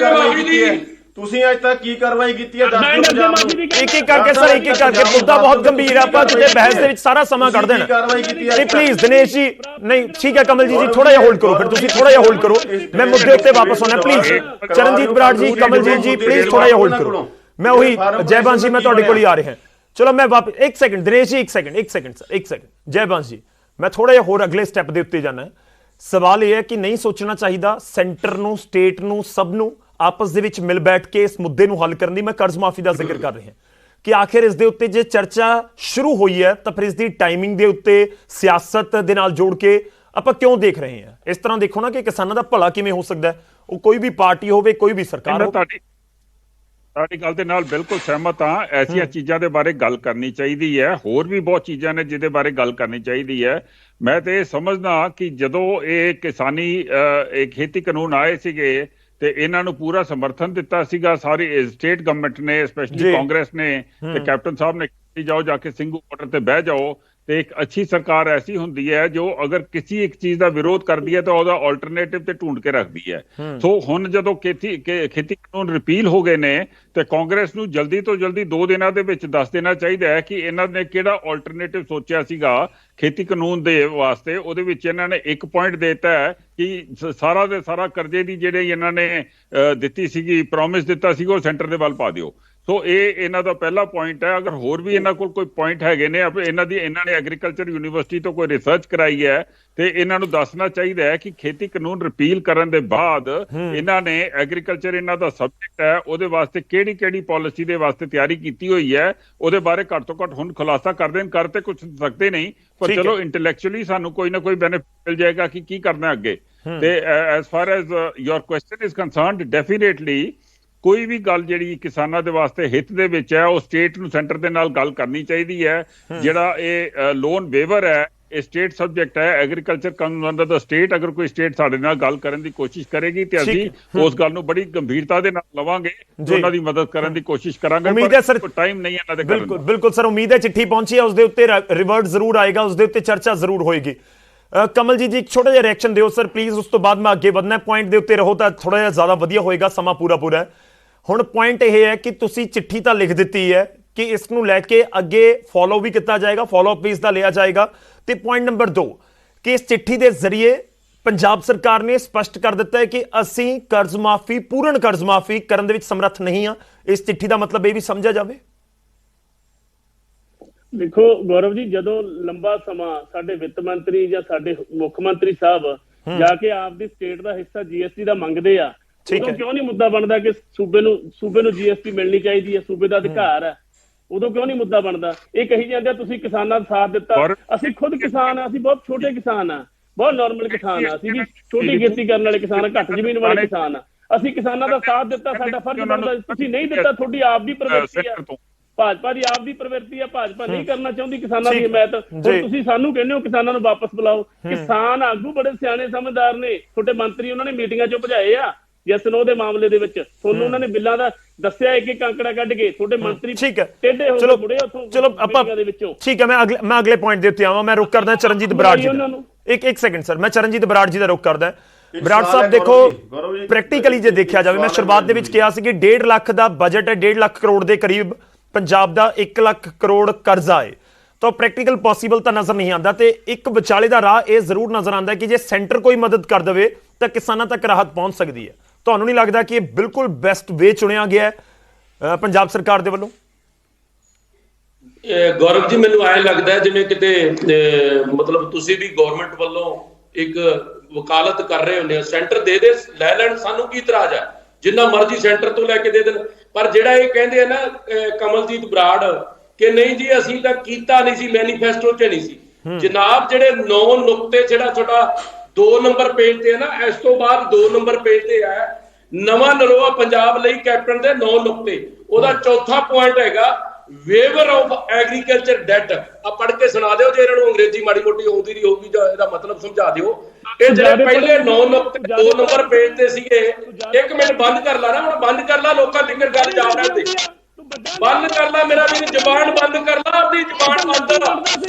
ਤੁਸੀਂ ਅੱਜ ਤੱਕ ਕੀ ਕਾਰਵਾਈ ਕੀਤੀ ਹੈ? ਦੱਸ ਦਿਓ ਪੰਜਾਬ ਨੂੰ। ਇੱਕ ਕਰਕੇ ਸਰ, ਇੱਕ ਕਰਕੇ, ਮੁੱਦਾ ਬਹੁਤ ਗੰਭੀਰ ਹੈ, ਆਪਾਂ ਕਿਤੇ ਬਹਿਸ ਦੇ ਵਿੱਚ ਸਾਰਾ ਸਮਾਂ ਕੱਢ ਦੇਣਾ। ਨਹੀਂ ਪਲੀਜ਼ ਦਿਨੇਸ਼ ਜੀ, ਨਹੀਂ ਠੀਕ ਹੈ ਕਮਲ ਜੀ ਥੋੜਾ ਜਿਹਾ ਹੋਲਡ ਕਰੋ, ਫਿਰ ਤੁਸੀਂ ਥੋੜਾ ਜਿਹਾ ਹੋਲਡ ਕਰੋ, ਮੈਂ ਮੁੱਦੇ ਉੱਤੇ ਵਾਪਸ ਆਉਣਾ ਪਲੀਜ਼। ਚਰਨਜੀਤ ਬਰਾੜ ਜੀ, ਕਮਲਜੀਤ ਜੀ ਪਲੀਜ਼ ਥੋੜਾ ਜਿਹਾ ਹੋਲਡ ਕਰੋ। ਮੈਂ ਉਹੀ ਜੈਬਾਂਸ਼ ਜੀ, ਮੈਂ ਤੁਹਾਡੇ ਕੋਲ ਹੀ ਆ ਰਿਹਾ। ਚਲੋ ਮੈਂ ਵਾਪਸ, ਇੱਕ ਸੈਕਿੰਡ ਦਿਨੇਸ਼ ਜੀ, ਇੱਕ ਸੈਕਿੰਡ ਸਰ, ਇੱਕ ਸੈਕਿੰਡ ਜੈਬਾਂਸ਼ ਜੀ, ਮੈਂ ਥੋੜਾ ਜਿਹਾ ਹੋਰ ਅਗਲੇ ਸਟੈਪ ਦੇ ਉੱਤੇ ਜਾਣਾ। ਸਵਾਲ ਇਹ ਹੈ ਕਿ ਨਹੀਂ ਸੋਚਣਾ ਚਾਹੀਦਾ ਸੈਂਟਰ ਨੂੰ, ਸਟੇਟ ਨੂੰ, ਸਭ ਨੂੰ ਆਪਸ ਦੇ ਵਿੱਚ ਮਿਲ ਬੈਠ ਕੇ ਇਸ ਮੁੱਦੇ ਨੂੰ ਹੱਲ ਕਰਨ ਦੀ? ਮੈਂ ਕਰਜ਼ ਮਾਫੀ ਦਾ ਜ਼ਿਕਰ ਕਰ ਰਿਹਾ ਕਿ ਆਖਿਰ ਇਸ ਦੇ ਉੱਤੇ ਜੇ ਚਰਚਾ ਸ਼ੁਰੂ ਹੋਈ ਹੈ ਤਾਂ ਫਿਰ ਇਸ ਦੀ ਟਾਈਮਿੰਗ ਦੇ ਉੱਤੇ ਸਿਆਸਤ ਦੇ ਨਾਲ ਜੋੜ ਕੇ ਆਪਾਂ ਕਿਉਂ ਦੇਖ ਰਹੇ ਹਾਂ? ਇਸ ਤਰ੍ਹਾਂ ਦੇਖੋ ਨਾ ਕਿ ਕਿਸਾਨਾਂ ਦਾ ਭਲਾ ਕਿਵੇਂ ਹੋ ਸਕਦਾ ਹੈ, ਉਹ ਕੋਈ ਵੀ ਪਾਰਟੀ ਹੋਵੇ, ਕੋਈ ਵੀ ਸਰਕਾਰ ਹੋਵੇ। ਤੁਹਾਡੀ ਗੱਲ ਦੇ ਨਾਲ ਬਿਲਕੁਲ ਸਹਿਮਤ ਹਾਂ। ਐਸੀਆਂ ਚੀਜ਼ਾਂ ਦੇ ਬਾਰੇ ਗੱਲ ਕਰਨੀ ਚਾਹੀਦੀ ਹੈ। ਹੋਰ ਵੀ ਬਹੁਤ ਚੀਜ਼ਾਂ ਨੇ ਜਿਹਦੇ ਬਾਰੇ ਗੱਲ ਕਰਨੀ ਚਾਹੀਦੀ ਹੈ। ਮੈਂ ਤੇ ਇਹ ਸਮਝਦਾ ਕਿ ਜਦੋਂ ਇਹ ਕਿਸਾਨੀ ਖੇਤੀ ਕਾਨੂੰਨ ਆਏ ਸੀਗੇ ਤੇ ਇਹਨਾਂ ਨੂੰ ਪੂਰਾ ਸਮਰਥਨ ਦਿੱਤਾ ਸੀਗਾ ਸਾਰੀ ਸਟੇਟ ਗਵਰਨਮੈਂਟ ਨੇ, ਸਪੈਸ਼ਲੀ ਕਾਂਗਰਸ ਨੇ ਤੇ ਕੈਪਟਨ ਸਾਹਿਬ ਨੇ, ਜਾਓ ਜਾ ਕੇ ਸਿੰਘੂ ਬਾਰਡਰ ਤੇ ਬਹਿ ਜਾਓ। ਤੇ ਇੱਕ ਅੱਛੀ ਸਰਕਾਰ ਐਸੀ ਹੁੰਦੀ ਹੈ ਜੋ ਅਗਰ ਕਿਸੇ ਇੱਕ ਚੀਜ਼ ਦਾ ਵਿਰੋਧ ਕਰਦੀ ਹੈ ਤਾਂ ਉਹਦਾ ਆਲਟਰਨੇਟਿਵ ਤੇ ਢੂੰਡ ਕੇ ਰੱਖਦੀ ਹੈ। ਸੋ ਹੁਣ ਜਦੋਂ ਖੇਤੀ ਕਾਨੂੰਨ ਰਿਪੀਲ ਹੋ ਗਏ ਨੇ ਤੇ ਕਾਂਗਰਸ ਨੂੰ ਜਲਦੀ ਤੋਂ ਜਲਦੀ 2 ਦਿਨਾਂ ਦੇ ਵਿੱਚ ਦੱਸ ਦੇਣਾ ਚਾਹੀਦਾ ਹੈ ਕਿ ਇਹਨਾਂ ਨੇ ਕਿਹੜਾ ਆਲਟਰਨੇਟਿਵ ਸੋਚਿਆ ਸੀਗਾ ਖੇਤੀ ਕਾਨੂੰਨ ਦੇ ਵਾਸਤੇ। ਉਹਦੇ ਵਿੱਚ ਇਹਨਾਂ ਨੇ ਇੱਕ ਪੁਆਇੰਟ ਦਿੱਤਾ ਹੈ ਕਿ ਸਾਰਾ ਦੇ ਸਾਰਾ ਕਰਜ਼ੇ ਦੀ ਜਿਹੜੇ ਇਹਨਾਂ ਨੇ ਦਿੱਤੀ ਸੀਗੀ, ਪ੍ਰੋਮਿਸ ਦਿੱਤਾ ਸੀਗਾ, ਉਹ ਸੈਂਟਰ ਦੇ ਵੱਲ ਪਾ ਦਿਓ। ਸੋ ਇਹ ਇਹਨਾਂ ਦਾ ਪਹਿਲਾ ਪੁਆਇੰਟ ਹੈ। ਅਗਰ ਹੋਰ ਵੀ ਇਹਨਾਂ ਕੋਲ ਕੋਈ ਪੁਆਇੰਟ ਹੈਗੇ ਨੇ, ਇਹਨਾਂ ਨੇ ਐਗਰੀਕਲਚਰ ਯੂਨੀਵਰਸਿਟੀ ਤੋਂ ਕੋਈ ਰਿਸਰਚ ਕਰਾਈ ਹੈ ਤੇ ਇਹਨਾਂ ਨੂੰ ਦੱਸਣਾ ਚਾਹੀਦਾ ਹੈ ਕਿ ਖੇਤੀ ਕਾਨੂੰਨ ਰਿਪੀਲ ਕਰਨ ਦੇ ਬਾਅਦ ਇਹਨਾਂ ਨੇ ਐਗਰੀਕਲਚਰ ਇਹਨਾਂ ਦਾ ਸਬਜੈਕਟ ਹੈ, ਉਹਦੇ ਵਾਸਤੇ ਕਿਹੜੀ ਪਾਲਿਸੀ ਦੇ ਵਾਸਤੇ ਤਿਆਰੀ ਕੀਤੀ ਹੋਈ ਹੈ, ਉਹਦੇ ਬਾਰੇ ਘੱਟ ਤੋਂ ਘੱਟ ਹੁਣ ਖੁਲਾਸਾ ਕਰ ਦੇਣ। ਕਰ ਤੇ ਕੁਝ ਸਕਦੇ ਨਹੀਂ, ਪਰ ਚਲੋ ਇੰਟੈਲੈਕਚੁਅਲੀ ਸਾਨੂੰ ਕੋਈ ਨਾ ਕੋਈ ਬੈਨੀਫਿਟ ਮਿਲ ਜਾਏਗਾ ਕਿ ਕੀ ਕਰਨਾ ਅੱਗੇ। ਤੇ as for as your question is concerned, definitely ਕੋਈ ਵੀ ਗੱਲ ਜਿਹੜੀ ਕਿਸਾਨਾਂ ਦੇ ਵਾਸਤੇ ਹਿੱਤ ਦੇ ਵਿੱਚ ਹੈ, ਉਹ ਸਟੇਟ ਨੂੰ ਸੈਂਟਰ ਦੇ ਨਾਲ ਗੱਲ ਕਰਨੀ ਚਾਹੀਦੀ ਹੈ। ਜਿਹੜਾ ਇਹ ਲੋਨ ਵੇਵਰ ਹੈ, ਇਹ ਸਟੇਟ ਸਬਜੈਕਟ ਹੈ, ਐਗਰੀਕਲਚਰ ਕਾਨੂੰਨ ਅੰਡਰ ਦਾ ਸਟੇਟ। ਅਗਰ ਕੋਈ ਸਟੇਟ ਸਾਡੇ ਨਾਲ ਗੱਲ ਕਰਨ ਦੀ ਕੋਸ਼ਿਸ਼ ਕਰੇਗੀ ਤੇ ਅਸੀਂ ਉਸ ਗੱਲ ਨੂੰ ਬੜੀ ਗੰਭੀਰਤਾ ਦੇ ਨਾਲ ਲਵਾਂਗੇ, ਉਹਨਾਂ ਦੀ ਮਦਦ ਕਰਨ ਦੀ ਕੋਸ਼ਿਸ਼ ਕਰਾਂਗੇ। ਉਮੀਦ ਹੈ ਸਰ, ਟਾਈਮ ਨਹੀਂ ਇਹਨਾਂ ਦੇ ਬਿਲਕੁਲ ਬਿਲਕੁਲ ਸਰ, ਉਮੀਦ ਹੈ ਚਿੱਠੀ ਪਹੁੰਚੀ ਹੈ, ਉਸ ਦੇ ਉੱਤੇ ਰਿਵਰਟ ਜ਼ਰੂਰ ਆਏਗਾ, ਉਸ ਦੇ ਉੱਤੇ ਚਰਚਾ ਜ਼ਰੂਰ ਹੋਏਗੀ। ਕਮਲ ਜੀ ਇੱਕ ਛੋਟਾ ਜਿਹਾ ਰਿਐਕਸ਼ਨ ਦਿਓ ਸਰ ਪਲੀਜ਼, ਉਸ ਤੋਂ ਬਾਅਦ ਮੈਂ ਅੱਗੇ ਵਧਣਾ। ਪੁਆਇੰਟ ਦੇ ਉੱਤੇ ਰਹੋ ਤਾਂ ਥੋੜਾ ਜਿਹਾ ਜ਼ਿਆਦਾ ਵਧੀਆ ਹੋਏਗਾ, ਸਮਾਂ ਪੂਰਾ ਹੈ। ਹੁਣ ਪੁਆਇੰਟ ਇਹ ਹੈ ਕਿ ਤੁਸੀਂ ਚਿੱਠੀ ਤਾਂ ਲਿਖ ਦਿੱਤੀ ਹੈ ਕਿ ਇਸ ਨੂੰ ਲੈ ਕੇ ਅੱਗੇ ਫੋਲੋ ਵੀ ਕੀਤਾ ਜਾਏਗਾ, ਫੋਲੋ ਅਪ ਵੀ ਇਸ ਦਾ ਲਿਆ ਜਾਏਗਾ। ਤੇ ਪੁਆਇੰਟ ਨੰਬਰ 2 ਕਿ ਇਸ ਚਿੱਠੀ ਦੇ ਜ਼ਰੀਏ ਪੰਜਾਬ ਸਰਕਾਰ ਨੇ ਸਪਸ਼ਟ ਕਰ ਦਿੱਤਾ ਹੈ ਕਿ ਅਸੀਂ ਕਰਜ਼ ਮਾਫੀ, ਪੂਰਨ ਕਰਜ਼ ਮਾਫੀ ਕਰਨ ਦੇ ਵਿੱਚ ਸਮਰੱਥ ਨਹੀਂ ਹਾਂ। ਇਸ ਚਿੱਠੀ ਦਾ ਮਤਲਬ ਇਹ ਵੀ ਸਮਝਿਆ ਜਾਵੇ। ਦੇਖੋ ਗੌਰਵ ਜੀ, ਜਦੋਂ ਲੰਬਾ ਸਮਾਂ ਸਾਡੇ ਵਿੱਤ ਮੰਤਰੀ ਜਾਂ ਸਾਡੇ ਮੁੱਖ ਮੰਤਰੀ ਸਾਹਿਬ ਜਾ ਕੇ ਆਪਦੀ ਸਟੇਟ ਦਾ ਹਿੱਸਾ ਜੀਐਸਟੀ ਦਾ ਮੰਗਦੇ ਆ, ਉਦੋਂ ਕਿਉਂ ਨਹੀਂ ਮੁੱਦਾ ਬਣਦਾ ਕਿ ਸੂਬੇ ਨੂੰ ਜੀਐਸਟੀ ਮਿਲਣੀ ਚਾਹੀਦੀ ਹੈ, ਸੂਬੇ ਦਾ ਅਧਿਕਾਰ ਹੈ? ਉਦੋਂ ਕਿਉਂ ਨਹੀਂ ਮੁੱਦਾ ਬਣਦਾ? ਇਹ ਕਹੀ ਜਾਂਦੇ ਆ ਤੁਸੀਂ ਕਿਸਾਨਾਂ ਦਾ ਸਾਥ ਦਿੱਤਾ। ਅਸੀਂ ਖੁਦ ਕਿਸਾਨ ਆ, ਅਸੀਂ ਬਹੁਤ ਛੋਟੇ ਕਿਸਾਨ ਆ, ਬਹੁਤ ਨਾਰਮਲ ਕਿਸਾਨ ਆ, ਅਸੀਂ ਵੀ ਛੋਟੀ ਖੇਤੀ ਕਰਨ ਵਾਲੇ ਕਿਸਾਨ ਆ, ਘੱਟ ਜ਼ਮੀਨ ਵਾਲੇ ਕਿਸਾਨ ਆ। ਅਸੀਂ ਕਿਸਾਨਾਂ ਦਾ ਸਾਥ ਦਿੱਤਾ, ਸਾਡਾ ਫਰਜ਼ ਬਣਦਾ। ਤੁਸੀਂ ਨਹੀਂ ਦਿੱਤਾ, ਤੁਹਾਡੀ ਆਪ ਦੀ ਪ੍ਰਵਿਰਤੀ ਆ, ਭਾਜਪਾ ਦੀ ਆਪ ਦੀ ਪ੍ਰਵਿਰਤੀ ਆ। ਭਾਜਪਾ ਨਹੀਂ ਕਰਨਾ ਚਾਹੁੰਦੀ ਕਿਸਾਨਾਂ ਦੀ ਹਮਾਇਤ। ਹੁਣ ਤੁਸੀਂ ਸਾਨੂੰ ਕਹਿੰਦੇ ਹੋ ਕਿਸਾਨਾਂ ਨੂੰ ਵਾਪਸ ਬੁਲਾਓ। ਕਿਸਾਨ ਆਗੂ ਬੜੇ ਸਿਆਣੇ ਸਮਝਦਾਰ ਨੇ, ਤੁਹਾਡੇ ਮੰਤਰੀ ਉਹਨਾਂ ਨੇ ਮੀਟਿੰਗਾਂ ਚੋਂ ਭਜਾਏ ਆ ਯੈਸ ਨੋ ਦੇ ਮਾਮਲੇ ਦੇ ਵਿੱਚ। ਤੁਹਾਨੂੰ ਉਹਨਾਂ ਨੇ ਬਿੱਲਾਂ ਦਾ ਦੱਸਿਆ ਇੱਕ ਅੰਕੜਾ ਕੱਢ ਕੇ, ਤੁਹਾਡੇ ਮੰਤਰੀ ਟੇਢੇ ਹੋ ਕੇ ਮੁੜੇ ਉੱਥੋਂ। ਚਲੋ ਆਪਾਂ ਠੀਕ ਹੈ, ਮੈਂ ਅਗਲੇ ਪੁਆਇੰਟ ਦੇ ਉੱਤੇ ਆਵਾਂ। ਮੈਂ ਰੁਕ ਕਰਦਾ ਚਰਨਜੀਤ ਬਰਾੜ ਜੀ ਦਾ। ਇੱਕ ਸੈਕਿੰਡ ਸਰ, ਮੈਂ ਚਰਨਜੀਤ ਬਰਾੜ ਜੀ ਦਾ ਰੁਕ ਕਰਦਾ। ਬਰਾੜ ਸਾਹਿਬ ਦੇਖੋ, ਪ੍ਰੈਕਟੀਕਲੀ ਜੇ ਦੇਖਿਆ ਜਾਵੇ, ਮੈਂ ਸ਼ੁਰੂਆਤ ਦੇ ਵਿੱਚ ਕਿਹਾ ਸੀ ਕਿ 1.5 ਲੱਖ ਦਾ ਬਜਟ ਹੈ, 1.5 ਲੱਖ ਕਰੋੜ ਦੇ ਕਰੀਬ ਪੰਜਾਬ ਦਾ 1 ਲੱਖ ਕਰੋੜ ਕਰਜ਼ਾ ਹੈ, ਤਾਂ ਪ੍ਰੈਕਟੀਕਲ ਪੋਸੀਬਲ ਤਾਂ ਨਜ਼ਰ ਨਹੀਂ ਆਉਂਦਾ। ਤੇ ਇੱਕ ਵਿਚਾਲੇ ਦਾ ਰਾਹ ਇਹ ਜ਼ਰੂਰ ਨਜ਼ਰ ਆਉਂਦਾ ਕਿ ਜੇ ਸੈਂਟਰ ਕੋਈ ਮਦਦ ਕਰ ਦੇਵੇ ਤਾਂ ਕਿਸਾਨਾਂ ਤੱਕ ਰਾਹਤ ਪਹੁੰਚ ਸਕਦੀ ਹੈ। ਤੁਹਾਨੂੰ ਨਹੀਂ ਲੱਗਦਾ ਕਿ ਇਹ ਬਿਲਕੁਲ ਬੈਸਟ ਵੇ ਚੁਣਿਆ ਗਿਆ ਹੈ ਪੰਜਾਬ ਸਰਕਾਰ ਦੇ ਵੱਲੋਂ? ਗੌਰਵ ਜੀ, ਮੈਨੂੰ ਐਂ ਲੱਗਦਾ ਜਿਵੇਂ ਕਿਤੇ ਮਤਲਬ ਤੁਸੀਂ ਵੀ ਗਵਰਨਮੈਂਟ ਵੱਲੋਂ ਇੱਕ ਵਕਾਲਤ ਕਰ ਰਹੇ ਹੁੰਦੇ ਹੋ, ਸੈਂਟਰ ਦੇ ਲੈ ਲੈਣ, ਸਾਨੂੰ ਕੀ ਇਤਰਾਜ਼ ਹੈ, ਜਿੰਨਾ ਮਰਜ਼ੀ ਸੈਂਟਰ ਤੋਂ ਲੈ ਕੇ ਦੇ ਦੇਣ। ਪਰ ਜਿਹੜਾ ਇਹ ਕਹਿੰਦੇ ਆ ਨਾ ਕਮਲਜੀਤ ਬਰਾੜ ਕਿ ਨਹੀਂ ਜੀ ਅਸੀਂ ਤਾਂ ਕੀਤਾ ਨਹੀਂ ਸੀ, ਮੈਨੀਫੈਸਟੋ 'ਚ ਨਹੀਂ ਸੀ। ਜਨਾਬ ਜਿਹੜੇ 9 ਨੁਕਤੇ ਜਿਹੜਾ ਤੁਹਾਡਾ 2 ਨੰਬਰ ਪੇਜ ਤੇ ਹੈ ਨਾ, ਇਸ ਤੋਂ ਬਾਅਦ 2 ਨੰਬਰ ਪੇਜ ਤੇ ਹੈ ਨਵਾਂ ਨਰੋਆ ਪੰਜਾਬ ਲਈ ਕੈਪਟਨ ਦੇ 9 ਨੁਕਤੇ। ਉਹਦਾ ਚੌਥਾ ਪੁਆਇੰਟ ਹੈਗਾ ਵੇਵਰ ਆਫ ਐਗਰੀਕਲਚਰ ਡੈਟ। ਆ ਪੜ੍ਹ ਕੇ ਸੁਣਾ ਦਿਓ ਜੇ ਇਹਨਾਂ ਨੂੰ ਅੰਗਰੇਜ਼ੀ ਮਾੜੀ ਮੋਟੀ ਆਉਂਦੀ ਨਹੀਂ ਹੋਊਗੀ, ਜਾਂ ਇਹਦਾ ਮਤਲਬ ਸਮਝਾ ਦਿਓ। ਇਹ ਜਿਹੜੇ ਪਹਿਲੇ 9 ਨੁਕਤੇ 2 ਨੰਬਰ ਪੇਜ ਤੇ ਸੀਗੇ, 1 ਮਿੰਟ ਬੰਦ ਕਰ ਲਾ ਨਾ, ਹੁਣ ਬੰਦ ਕਰ ਲਾ, ਲੋਕਾਂ ਦੀ ਗੱਲ ਜਾ ਰਹੇ ਤੇ ਬੰਦ ਕਰ ਲਾ ਮੇਰਾ ਵੀਰ, ਜ਼ਬਾਨ ਬੰਦ ਕਰ ਲਾ, ਆਪਣੀ ਜ਼ਬਾਨ ਬੰਦ,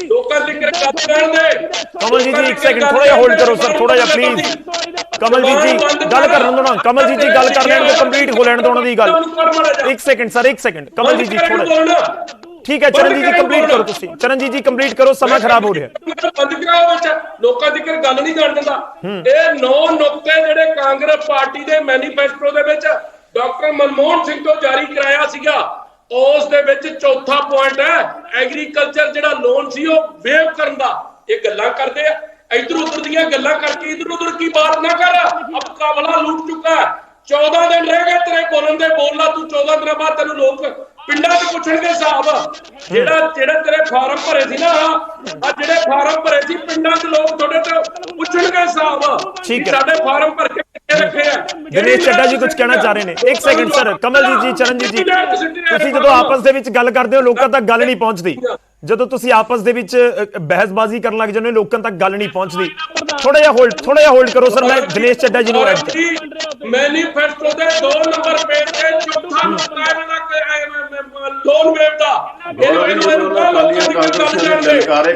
ਲੋਕਾਂ ਦੀ ਗੱਲ ਕਰਨ ਦੇ। ਕਮਲ ਜੀ ਇੱਕ ਸੈਕਿੰਡ ਥੋੜਾ ਜਿਹਾ ਹੋਲਡ ਕਰੋ ਸਰ, ਥੋੜਾ ਜਿਹਾ ਪਲੀਜ਼। ਕਮਲ ਜੀ ਗੱਲ ਕਰਨ ਦਿਓ ਨਾ, ਕਮਲ ਜੀ ਗੱਲ ਕਰ ਲੈਣ ਦਿਓ, ਕੰਪਲੀਟ ਹੋ ਲੈਣ ਦਿਓ ਉਹਨਾਂ ਦੀ ਗੱਲ। ਇੱਕ ਸੈਕਿੰਡ ਸਰ, ਇੱਕ ਸੈਕਿੰਡ ਕਮਲ ਜੀ ਥੋੜਾ ਠੀਕ ਹੈ। ਚਰਨਜੀਤ ਜੀ ਕੰਪਲੀਟ ਕਰੋ, ਤੁਸੀਂ ਚਰਨਜੀਤ ਜੀ ਕੰਪਲੀਟ ਕਰੋ, ਸਮਾਂ ਖਰਾਬ ਹੋ ਰਿਹਾ। ਬੰਦ ਕਰਾਓ ਵਿੱਚ, ਲੋਕਾਂ ਦੀ ਗੱਲ ਨਹੀਂ ਜਾਣ ਦਿੰਦਾ। ਇਹ 9 ਨੁਕਤੇ ਜਿਹੜੇ ਕਾਂਗਰਸ ਪਾਰਟੀ ਦੇ ਮੈਨੀਫੈਸਟੋ ਦੇ ਵਿੱਚ ਡਾਕਟਰ ਮਨਮੋਹਨ ਸਿੰਘ ਤੋਂ ਜਾਰੀ ਕਰਾਇਆ ਸੀਗਾ, ਉਸ ਦੇ ਵਿੱਚ ਚੌਥਾ ਪੁਆਇੰਟ ਹੈ ਐਗਰੀਕਲਚਰ ਜਿਹੜਾ ਲੋਨ ਸੀ ਉਹ ਵੇਵ ਕਰਨ ਦਾ। ਇਹ ਗੱਲਾਂ ਕਰਦੇ ਆ, ਇਧਰ ਉਧਰ ਦੀਆਂ ਗੱਲਾਂ ਕਰਕੇ ਇਧਰ ਉਧਰ ਕੀ ਬਾਤ ਨਾ ਕਰ। ਅਬ ਕਾਬਲਾ ਲੁੱਟ ਚੁੱਕਾ। 14 ਦਿਨ ਰਹਿ ਗਏ ਤੇਰੇ ਬੋਲਣ ਦੇ, ਬੋਲ ਲਾ ਤੂੰ। 14 ਦਿਨਾਂ ਬਾਅਦ ਤੈਨੂੰ ਲੋਕ ਪਿੰਡਾਂ 'ਚ ਪੁੱਛਣਗੇ ਹਿਸਾਬ। ਜਿਹੜੇ ਤੇਰੇ ਫਾਰਮ ਭਰੇ ਸੀ ਨਾ, ਆ ਜਿਹੜੇ ਫਾਰਮ ਭਰੇ ਸੀ ਪਿੰਡਾਂ 'ਚ ਲੋਕ ਤੁਹਾਡੇ ਤੋਂ ਪੁੱਛਣਗੇ ਹਿਸਾਬ। ਸਾਡੇ ਫਾਰਮ ਭਰ ਕੇ ਰੱਖੇ ਆ। ਦਿਨੇਸ਼ ਚੱਡਾ ਜੀ ਕੁਝ ਕਹਿਣਾ ਚਾਹ ਰਹੇ ਨੇ। ਇੱਕ ਸੈਕਿੰਡ ਸਰ, ਕਮਲਜੀਤ ਜੀ, ਚਰਨਜੀਤ ਜੀ, ਤੁਸੀਂ ਜਦੋਂ ਆਪਸ ਦੇ ਵਿੱਚ ਗੱਲ ਕਰਦੇ ਹੋ ਲੋਕਾਂ ਤੱਕ ਗੱਲ ਨਹੀਂ ਪਹੁੰਚਦੀ। ਜਦੋਂ ਤੁਸੀਂ ਆਪਸ ਦੇ ਵਿੱਚ ਬਹਿਸਬਾਜ਼ੀ ਕਰਨ ਲੱਗ ਜਾਂਦੇ ਹੋ ਲੋਕਾਂ ਤੱਕ ਗੱਲ ਨਹੀਂ ਪਹੁੰਚਦੀ। ਥੋੜਾ ਜਿਹਾ ਹੋਲਡ ਕਰੋ ਸਰ, ਮੈਂ ਦਿਨੇਸ਼ ਚੱਡਾ ਜੀ ਨੂੰ ਐਡ ਕਰ। ਮੈਨੀਫੈਸਟੋ ਦੇ 2 ਨੰਬਰ ਪੇਜ ਤੇ ਚੌਥਾ ਨੁਕਤਾ ਇਹਨਾਂ ਦਾ ਲੋਨ ਵੇਵ ਦਾ।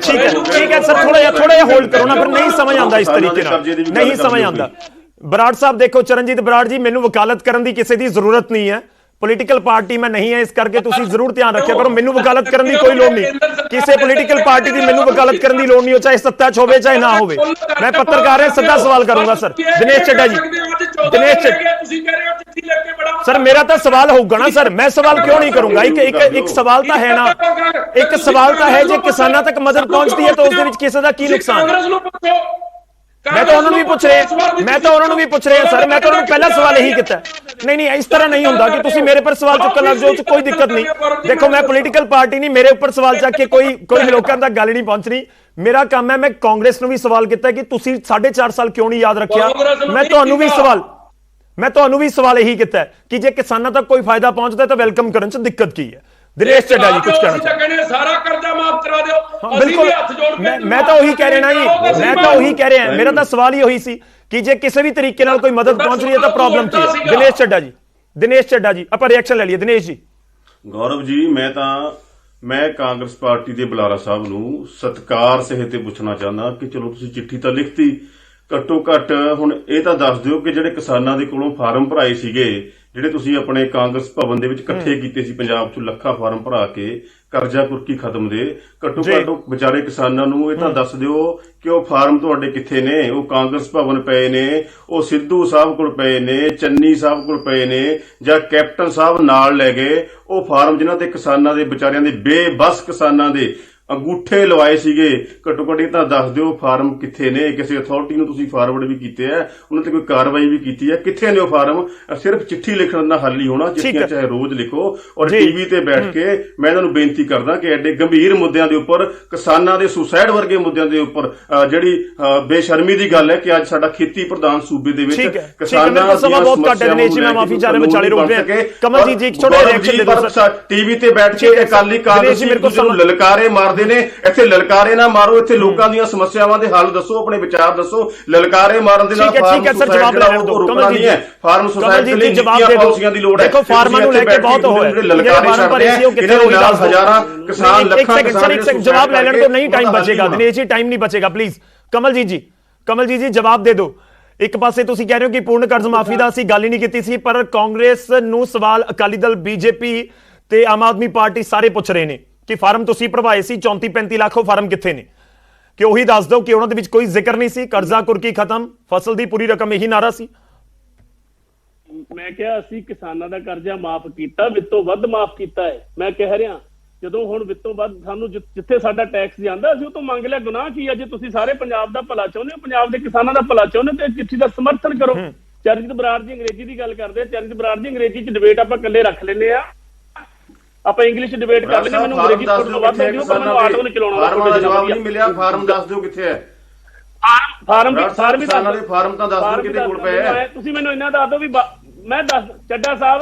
ਠੀਕ ਹੈ ਸਰ, ਥੋੜਾ ਜਿਹਾ ਹੋਲਡ ਕਰੋ ਨਾ, ਫਿਰ ਨਹੀਂ ਸਮਝ ਆਉਂਦਾ ਇਸ ਤਰੀਕੇ ਨਾਲ, ਨਹੀਂ ਸਮਝ ਆਉਂਦਾ। ਬਰਾੜ ਸਾਹਿਬ ਦੇਖੋ, ਚਰਨਜੀਤ ਬਰਾੜ ਜੀ, ਮੈਨੂੰ ਵਕਾਲਤ ਕਰਨ ਦੀ ਕਿਸੇ ਦੀ ਜ਼ਰੂਰਤ ਨਹੀਂ ਹੈ, ਪੋਲੀਟੀਕਲ ਪਾਰਟੀ ਮੈਂ ਨਹੀਂ ਹੈ, ਇਸ ਕਰਕੇ ਤੁਸੀਂ ਜ਼ਰੂਰ ਧਿਆਨ ਰੱਖਿਆ ਕਰੋ। ਮੈਨੂੰ ਵਕਾਲਤ ਕਰਨ ਦੀ ਕੋਈ ਲੋੜ ਨਹੀਂ, ਕਿਸੇ ਪੋਲੀਟੀਕਲ ਪਾਰਟੀ ਦੀ ਮੈਨੂੰ ਵਕਾਲਤ ਕਰਨ ਦੀ ਲੋੜ ਨਹੀਂ, ਚਾਹੇ ਸੱਤਾ 'ਚ ਹੋਵੇ ਚਾਹੇ ਨਾ ਹੋਵੇ। ਮੈਂ ਪੱਤਰਕਾਰ ਹਾਂ, ਸਿੱਧਾ ਸਵਾਲ ਕਰੂੰਗਾ ਸਰ। ਦਿਨੇਸ਼ ਚੱਡਾ ਜੀ, ਸਰ ਮੇਰਾ ਤਾਂ ਸਵਾਲ ਹੋਊਗਾ ਨਾ ਸਰ, ਮੈਂ ਸਵਾਲ ਕਿਉਂ ਨਹੀਂ ਕਰੂੰਗਾ? ਇੱਕ ਸਵਾਲ ਤਾਂ ਹੈ ਨਾ, ਇੱਕ ਸਵਾਲ ਤਾਂ ਹੈ, ਜੇ ਕਿਸਾਨਾਂ ਤੱਕ ਮਦਦ ਪਹੁੰਚਦੀ ਹੈ ਤਾਂ ਉਸ ਦੇ ਵਿੱਚ ਕਿਸੇ ਦਾ ਕੀ ਨੁਕਸਾਨ? ਮੈਂ ਤਾਂ ਉਹਨਾਂ ਨੂੰ ਵੀ ਪੁੱਛ ਰਿਹਾ ਸਰ, ਮੈਂ ਤਾਂ ਉਹਨਾਂ ਨੂੰ ਪਹਿਲਾ ਸਵਾਲ ਇਹੀ ਕੀਤਾ। ਨਹੀਂ ਇਸ ਤਰ੍ਹਾਂ ਨਹੀਂ ਹੁੰਦਾ ਕਿ ਤੁਸੀਂ ਮੇਰੇ ਪਰ ਸਵਾਲ ਚੁੱਕਣ ਲੱਗ ਜਾਓ, ਕੋਈ ਦਿੱਕਤ ਨਹੀਂ। ਦੇਖੋ ਮੈਂ ਪੋਲੀਟੀਕਲ ਪਾਰਟੀ ਨਹੀਂ, ਮੇਰੇ ਉੱਪਰ ਸਵਾਲ ਚੱਕ ਕੇ ਕੋਈ ਲੋਕਾਂ ਤੱਕ ਗੱਲ ਨਹੀਂ ਪਹੁੰਚਣੀ। ਮੇਰਾ ਕੰਮ ਹੈ, ਮੈਂ ਕਾਂਗਰਸ ਨੂੰ ਵੀ ਸਵਾਲ ਕੀਤਾ ਕਿ ਤੁਸੀਂ 4.5 ਸਾਲ ਕਿਉਂ ਨਹੀਂ ਯਾਦ ਰੱਖਿਆ। ਮੈਂ ਤੁਹਾਨੂੰ ਵੀ ਸਵਾਲ ਇਹੀ ਕੀਤਾ ਕਿ ਜੇ ਕਿਸਾਨਾਂ ਤੱਕ ਕੋਈ ਫਾਇਦਾ ਪਹੁੰਚਦਾ ਤਾਂ ਵੈਲਕਮ ਕਰਨ 'ਚ ਦਿੱਕਤ ਕੀ ਹੈ? ਦਿਨੇਸ਼ ਚੱਡਾ ਜੀ ਕੁਝ ਕਹਿਣਾ ਚਾਹੁੰਦੇ? ਸਾਰਾ ਕਰਜ਼ਾ ਮਾਫ ਕਰਾ ਦਿਓ। ਬਿਲਕੁਲ, ਮੈਂ ਤਾਂ ਉਹੀ ਕਹਿ ਰਿਹਾ ਨਾ ਜੀ, ਮੈਂ ਤਾਂ ਉਹੀ ਕਹਿ ਰਿਹਾ। ਮੇਰਾ ਤਾਂ ਸਵਾਲ ਹੀ ਉਹੀ ਸੀ ਕਿ ਜੇ ਕਿਸੇ ਵੀ ਤਰੀਕੇ ਨਾਲ ਕੋਈ ਮਦਦ ਪਹੁੰਚ ਰਹੀ ਹੈ ਤਾਂ ਪ੍ਰੋਬਲਮ ਕੀ ਹੈ? ਦਿਨੇਸ਼ ਚੱਡਾ ਜੀ ਆਪਾਂ ਰਿਐਕਸ਼ਨ ਲੈ ਲਈਏ। ਦਿਨੇਸ਼ ਜੀ। ਗੌਰਵ ਜੀ, ਮੈਂ ਕਾਂਗਰਸ ਪਾਰਟੀ ਦੇ ਬੁਲਾਰਾ ਸਾਹਿਬ ਨੂੰ ਸਤਿਕਾਰ ਸਹਿਤ ਤੇ ਪੁੱਛਣਾ ਚਾਹੁੰਦਾ ਕਿ ਚਲੋ ਤੁਸੀਂ ਚਿੱਠੀ ਤਾਂ ਲਿਖਤੀ, ਘੱਟੋ ਘੱਟ ਹੁਣ ਇਹ ਤਾਂ ਦੱਸ ਦਿਓ ਕਿ ਜਿਹੜੇ ਕਿਸਾਨਾਂ ਦੇ ਕੋਲੋਂ ਫਾਰਮ ਭਰਾਏ ਸੀਗੇ, ਜਿਹੜੇ ਤੁਸੀਂ ਆਪਣੇ ਕਾਂਗਰਸ ਭਵਨ ਦੇ ਵਿੱਚ ਇਕੱਠੇ ਕੀਤੇ ਸੀ ਪੰਜਾਬ 'ਚ ਲੱਖਾਂ ਫਾਰਮ ਭਰਾ ਕੇ ਕਰਜ਼ਾ ਕੁਰਕੀ ਖਤਮ ਦੇ, ਘੱਟੋ ਘੱਟ ਵਿਚਾਰੇ ਕਿਸਾਨਾਂ ਨੂੰ ਇਹ ਤਾਂ ਦੱਸ ਦਿਓ ਕਿ ਉਹ ਫਾਰਮ ਤੁਹਾਡੇ ਕਿੱਥੇ ਨੇ? ਉਹ ਕਾਂਗਰਸ ਭਵਨ ਪਏ ਨੇ, ਉਹ ਸਿੱਧੂ ਸਾਹਿਬ ਕੋਲ ਪਏ ਨੇ, ਚੰਨੀ ਸਾਹਿਬ ਕੋਲ ਪਏ ਨੇ, ਜਾਂ ਕੈਪਟਨ ਸਾਹਿਬ ਨਾਲ ਲੈ ਗਏ ਉਹ ਫਾਰਮ ਜਿਨ੍ਹਾਂ ਤੇ ਕਿਸਾਨਾਂ ਦੇ ਵਿਚਾਰਿਆਂ ਦੇ ਬੇਬਸ ਕਿਸਾਨਾਂ ਦੇ ਅੰਗੂਠੇ ਲਵਾਏ ਸੀਗੇ? ਘੱਟੋ ਘੱਟ ਇਹ ਤਾਂ ਦੱਸ ਦਿਓ ਫਾਰਮ ਕਿੱਥੇ ਨੇ? ਕਿਸੇ ਅਥਾਰਟੀ ਨੂੰ ਤੁਸੀਂ ਫਾਰਵਰਡ ਵੀ ਕੀਤੇ ਆ, ਉਹਨਾਂ ਤੇ ਕੋਈ ਕਾਰਵਾਈ ਵੀ ਕੀਤੀ ਹੈ, ਕਿੱਥੇ ਨੇ ਉਹ ਫਾਰਮ? ਸਿਰਫ ਚਿੱਠੀ ਲਿਖਣ ਨਾਲ ਹੱਲ ਨਹੀਂ ਹੋਣਾ, ਚਿੱਠੀਆਂ ਚਾਹੇ ਰੋਜ਼ ਲਿਖੋ। ਔਰ ਟੀਵੀ ਤੇ ਬੈਠ ਕੇ ਮੈਂ ਇਹਨਾਂ ਨੂੰ ਬੇਨਤੀ ਕਰਦਾ ਕਿ ਐਡੇ ਗੰਭੀਰ ਮੁੱਦਿਆਂ ਦੇ ਉੱਪਰ, ਕਿਸਾਨਾਂ ਦੇ ਸੁਸਾਇਡ ਵਰਗੇ ਮੁੱਦਿਆਂ ਦੇ ਉੱਪਰ ਜਿਹੜੀ ਬੇਸ਼ਰਮੀ ਦੀ ਗੱਲ ਹੈ ਕਿ ਅੱਜ ਸਾਡਾ ਖੇਤੀ ਪ੍ਰਧਾਨ ਸੂਬੇ ਦੇ ਵਿੱਚ ਕਿਸਾਨਾਂ ਦੀਆਂ ਸਮੱਸਿਆਵਾਂ ਟੀਵੀ ਤੇ ਬੈਠ ਕੇ ਅਕਾਲੀ ਕਾਂਗਰਸੀ ਨੂੰ ਲਲਕਾਰੇ ਮਾਰਦੇ ਨੇ। ਇੱਥੇ ਲਲਕਾਰੇ ਨਾ ਮਾਰੋ, ਇੱਥੇ ਲੋਕਾਂ ਦੀਆਂ ਸਮੱਸਿਆਵਾਂ ਦੇ ਹੱਲ ਦੱਸੋ, ਆਪਣੇ ਵਿਚਾਰ ਦੱਸੋ। ਲਲਕਾਰੇ ਮਾਰਨ ਦੇ ਨਾਲ ਰੋਕਣਾ ਨਹੀਂ ਹੈ। ਫਾਰਮ ਸੁਸਾਇਟੀ ਲਈ ਨੀਤੀਆਂ ਪਾਲਿਸੀਆਂ ਦੀ ਲੋੜ ਹੈ। ਦੇਖੋ ਫਾਰਮਾਂ ਨੂੰ ਲੈ ਕੇ ਬਹੁਤ ਹੋਇਆ, ਲਲਕਾਰੇ ਛੱਡਦੇ ਆ, ਇਹਨਾਂ ਦੇ ਨਾਲ ਹਜ਼ਾਰਾਂ ਕਿਸਾਨ ਲੱਖਾਂ ਕਿਸਾਨ ਜਵਾਬ ਲੈ ਲੈਣ ਤੋਂ ਨਹੀਂ ਟਾਈਮ ਬਚੇਗਾ। ਦਿਨੇਸ਼ ਜੀ ਟਾਈਮ ਨਹੀਂ ਬਚੇਗਾ ਪਲੀਜ਼। ਕਮਲ ਜੀ ਜਵਾਬ ਦੇ ਦਿਓ। ਇੱਕ ਪਾਸੇ ਤੁਸੀਂ ਕਹਿ ਰਹੇ ਹੋ ਕਿ ਪੂਰਨ ਕਰਜ਼ ਮਾਫੀ ਦਾ ਅਸੀਂ ਗੱਲ ਹੀ ਨਹੀਂ ਕੀਤੀ ਸੀ, ਪਰ ਕਾਂਗਰਸ ਨੂੰ ਸਵਾਲ ਅਕਾਲੀ ਦਲ, ਬੀਜੇਪੀ ਤੇ ਆਮ ਆਦਮੀ ਪਾਰਟੀ ਸਾਰੇ ਪੁੱਛ ਰਹੇ ਨੇ ਕਿ ਫਾਰਮ ਤੁਸੀਂ ਭਰਵਾਏ ਸੀ 34-35 ਲੱਖ, ਉਹ ਫਾਰਮ ਕਿੱਥੇ ਨੇ? ਕਿ ਉਹੀ ਦੱਸ ਦਿਓ ਕਿ ਉਹਨਾਂ ਦੇ ਵਿੱਚ ਕੋਈ ਜ਼ਿਕਰ ਨਹੀਂ ਸੀ, ਕਰਜ਼ਾ ਕੁਰਕੀ ਖਤਮ, ਫਸਲ ਦੀ ਪੂਰੀ ਰਕਮ, ਇਹੀ ਨਾਰਾ ਸੀ। ਮੈਂ ਕਿਹਾ ਅਸੀਂ ਕਿਸਾਨਾਂ ਦਾ ਕਰਜ਼ਾ ਮਾਫ ਕੀਤਾ, ਵਿੱਤੋਂ ਵੱਧ ਮਾਫ ਕੀਤਾ ਹੈ। ਮੈਂ ਕਹਿ ਰਿਹਾ ਜਦੋਂ ਹੁਣ ਵਿੱਤੋਂ ਵੱਧ ਸਾਨੂੰ ਜਿੱਥੇ ਸਾਡਾ ਟੈਕਸ ਜਾਂਦਾ ਅਸੀਂ ਉਹ ਤੋਂ ਮੰਗ ਲਿਆ, ਗੁਨਾਹ ਕੀ ਹੈ? ਜੇ ਤੁਸੀਂ ਸਾਰੇ ਪੰਜਾਬ ਦਾ ਭਲਾ ਚਾਹੁੰਦੇ ਹੋ, ਪੰਜਾਬ ਦੇ ਕਿਸਾਨਾਂ ਦਾ ਭਲਾ ਚਾਹੁੰਦੇ ਹੋ, ਤੇ ਚਿੱਠੀ ਦਾ ਸਮਰਥਨ ਕਰੋ। ਚਰਨਜੀਤ ਬਰਾੜ ਜੀ ਅੰਗਰੇਜ਼ੀ ਦੀ ਗੱਲ ਕਰਦੇ ਆ, ਚਰਨਜੀਤ ਬਰਾੜ ਜੀ ਅੰਗਰੇਜ਼ੀ 'ਚ ਡਿਬੇਟ ਆਪਾਂ ਇਕੱਲੇ ਰੱਖ ਲੈਂਦੇ ਆ, ਆਪਾਂ ਇੰਗਲਿਸ਼ ਡਿਬੇਟ ਕਰ ਲੈਂਦੇ। ਮੈਨੂੰ ਅੰਗਰੇਜ਼ੀ ਤੋਂ ਵੱਧ ਦਿਓ, ਪਰ ਮੈਨੂੰ ਆਟੋ ਨਹੀਂ ਚਲਾਉਣਾ। ਫਾਰਮ ਦਾ ਜਵਾਬ ਨਹੀਂ ਮਿਲਿਆ, ਫਾਰਮ ਦੱਸ ਦਿਓ ਕਿੱਥੇ ਹੈ? ਫਾਰਮ ਤਾਂ ਦੱਸ ਦਿਓ ਕਿਹਦੇ ਕੋਲ ਪਏ ਹੈ? ਤੁਸੀਂ ਮੈਨੂੰ ਇਹਨਾਂ ਦੱਸ ਦਿਓ ਵੀ ਮੈਂ ਚੱਡਾ ਸਾਹਿਬ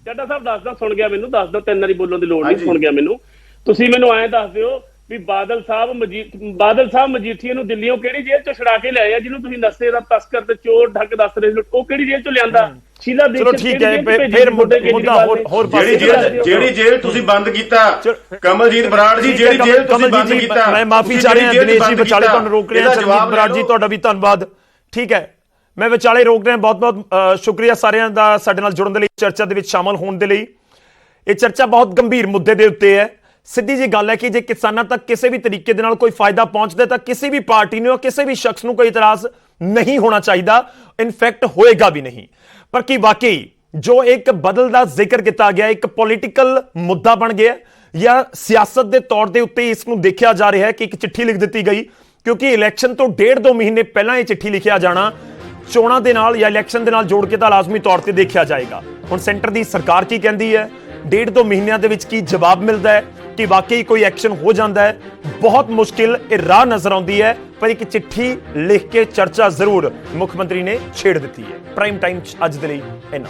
ਦੱਸਦਾ, ਸੁਣ ਗਿਆ ਮੈਨੂੰ, ਦੱਸ ਦਿਓ, 3 ਵਾਰੀ ਬੋਲਣ ਦੀ ਲੋੜ ਨਹੀਂ, ਸੁਣ ਗਿਆ ਮੈਨੂੰ। ਤੁਸੀਂ ਮੈਨੂੰ ਐਂ ਦੱਸ ਦਿਓ ਵੀ ਬਾਦਲ ਸਾਹਿਬ ਮਜੀਠੀਆ ਨੂੰ ਦਿੱਲੀੋਂ ਕਿਹੜੀ ਜੇਲ੍ਹ ਚੋਂ ਛੁਡਾ ਕੇ ਲਿਆਏ ਆ, ਜਿਹਨੂੰ ਤੁਸੀਂ ਨਸ਼ੇ ਦਾ ਤਸਕਰ ਤੇ ਚੋਰ ਠੱਗ ਦੱਸ ਰਹੇ ਸੀ, ਉਹ ਕਿਹੜੀ ਜੇਲ੍ਹ ਚੋਂ ਲਿਆਂਦਾ? ਸ਼ੀਲਾ ਦੀਕਸ਼ਿਤ ਜਿਹੜੀ ਜੇਲ੍ਹ ਤੁਸੀਂ ਬੰਦ ਕੀਤਾ, ਕਮਲਜੀਤ ਬਰਾੜ ਜੀ, ਜਿਹੜੀ ਜੇਲ੍ਹ ਤੁਸੀਂ ਬੰਦ ਕੀਤਾ। ਮੈਂ ਮਾਫੀ ਚਾਹ ਰਿਹਾ ਦਿਨੇਸ਼ ਜੀ, ਵਿਚਾਲੇ ਤੁਹਾਨੂੰ ਰੋਕ ਰਿਹਾ। ਚਰਨਜੀਤ ਬਰਾੜ ਜੀ ਤੁਹਾਡਾ ਵੀ ਧੰਨਵਾਦ। ਠੀਕ ਹੈ, ਮੈਂ ਵਿਚਾਲੇ ਰੋਕ ਰਿਹਾ। ਬਹੁਤ ਸ਼ੁਕਰੀਆ ਸਾਰਿਆਂ ਦਾ ਸਾਡੇ ਨਾਲ ਜੁੜਨ ਦੇ ਲਈ, ਚਰਚਾ ਦੇ ਵਿੱਚ ਸ਼ਾਮਲ ਹੋਣ ਦੇ ਲਈ। ਇਹ ਚਰਚਾ ਬਹੁਤ ਗੰਭੀਰ ਮੁੱਦੇ ਦੇ ਉੱਤੇ ਹੈ। ਸਿੱਧੀ ਜੀ ਗੱਲ ਹੈ ਕਿ ਜੇ ਕਿਸਾਨਾਂ ਤੱਕ ਕਿਸੇ ਵੀ ਤਰੀਕੇ ਦੇ ਨਾਲ ਕੋਈ ਫਾਇਦਾ ਪਹੁੰਚਦਾ ਤਾਂ ਕਿਸੇ ਵੀ ਪਾਰਟੀ ਨੂੰ, ਕਿਸੇ ਵੀ ਸ਼ਖਸ ਨੂੰ ਕੋਈ ਇਤਰਾਜ਼ ਨਹੀਂ ਹੋਣਾ ਚਾਹੀਦਾ, ਇਨਫੈਕਟ ਹੋਏਗਾ ਵੀ ਨਹੀਂ। ਪਰ ਕੀ ਵਾਕਈ ਜੋ ਇੱਕ ਬਦਲ ਦਾ ਜ਼ਿਕਰ ਕੀਤਾ ਗਿਆ ਇੱਕ ਪੋਲੀਟੀਕਲ ਮੁੱਦਾ ਬਣ ਗਿਆ, ਜਾਂ ਸਿਆਸਤ ਦੇ ਤੌਰ ਦੇ ਉੱਤੇ ਇਸ ਨੂੰ ਦੇਖਿਆ ਜਾ ਰਿਹਾ ਹੈ ਕਿ ਇੱਕ ਚਿੱਠੀ ਲਿਖ ਦਿੱਤੀ ਗਈ? ਕਿਉਂਕਿ ਇਲੈਕਸ਼ਨ ਤੋਂ 1.5-2 ਮਹੀਨੇ ਪਹਿਲਾਂ ਇਹ ਚਿੱਠੀ ਲਿਖਿਆ ਜਾਣਾ ਚੋਣਾਂ ਦੇ ਨਾਲ ਜਾਂ ਇਲੈਕਸ਼ਨ ਦੇ ਨਾਲ ਜੋੜ ਕੇ ਤਾਂ ਲਾਜ਼ਮੀ ਤੌਰ ਤੇ ਦੇਖਿਆ ਜਾਏਗਾ। ਹੁਣ ਸੈਂਟਰ ਦੀ ਸਰਕਾਰ ਕੀ ਕਹਿੰਦੀ ਹੈ, 1.5-2 ਮਹੀਨਿਆਂ ਦੇ ਵਿੱਚ ਕੀ ਜਵਾਬ ਮਿਲਦਾ ਹੈ, ਕਿ ਵਾਕਈ ਕੋਈ ਐਕਸ਼ਨ ਹੋ ਜਾਂਦਾ ਹੈ? ਬਹੁਤ ਮੁਸ਼ਕਿਲ ਇਹ ਰਾਹ ਨਜ਼ਰ ਆਉਂਦੀ ਹੈ, ਪਰ ਇੱਕ ਚਿੱਠੀ ਲਿਖ ਕੇ ਚਰਚਾ ਜ਼ਰੂਰ ਮੁੱਖ ਮੰਤਰੀ ਨੇ ਛੇੜ ਦਿੱਤੀ ਹੈ। ਪ੍ਰਾਈਮ ਟਾਈਮ ਅੱਜ ਦੇ ਲਈ ਇੰਨਾ।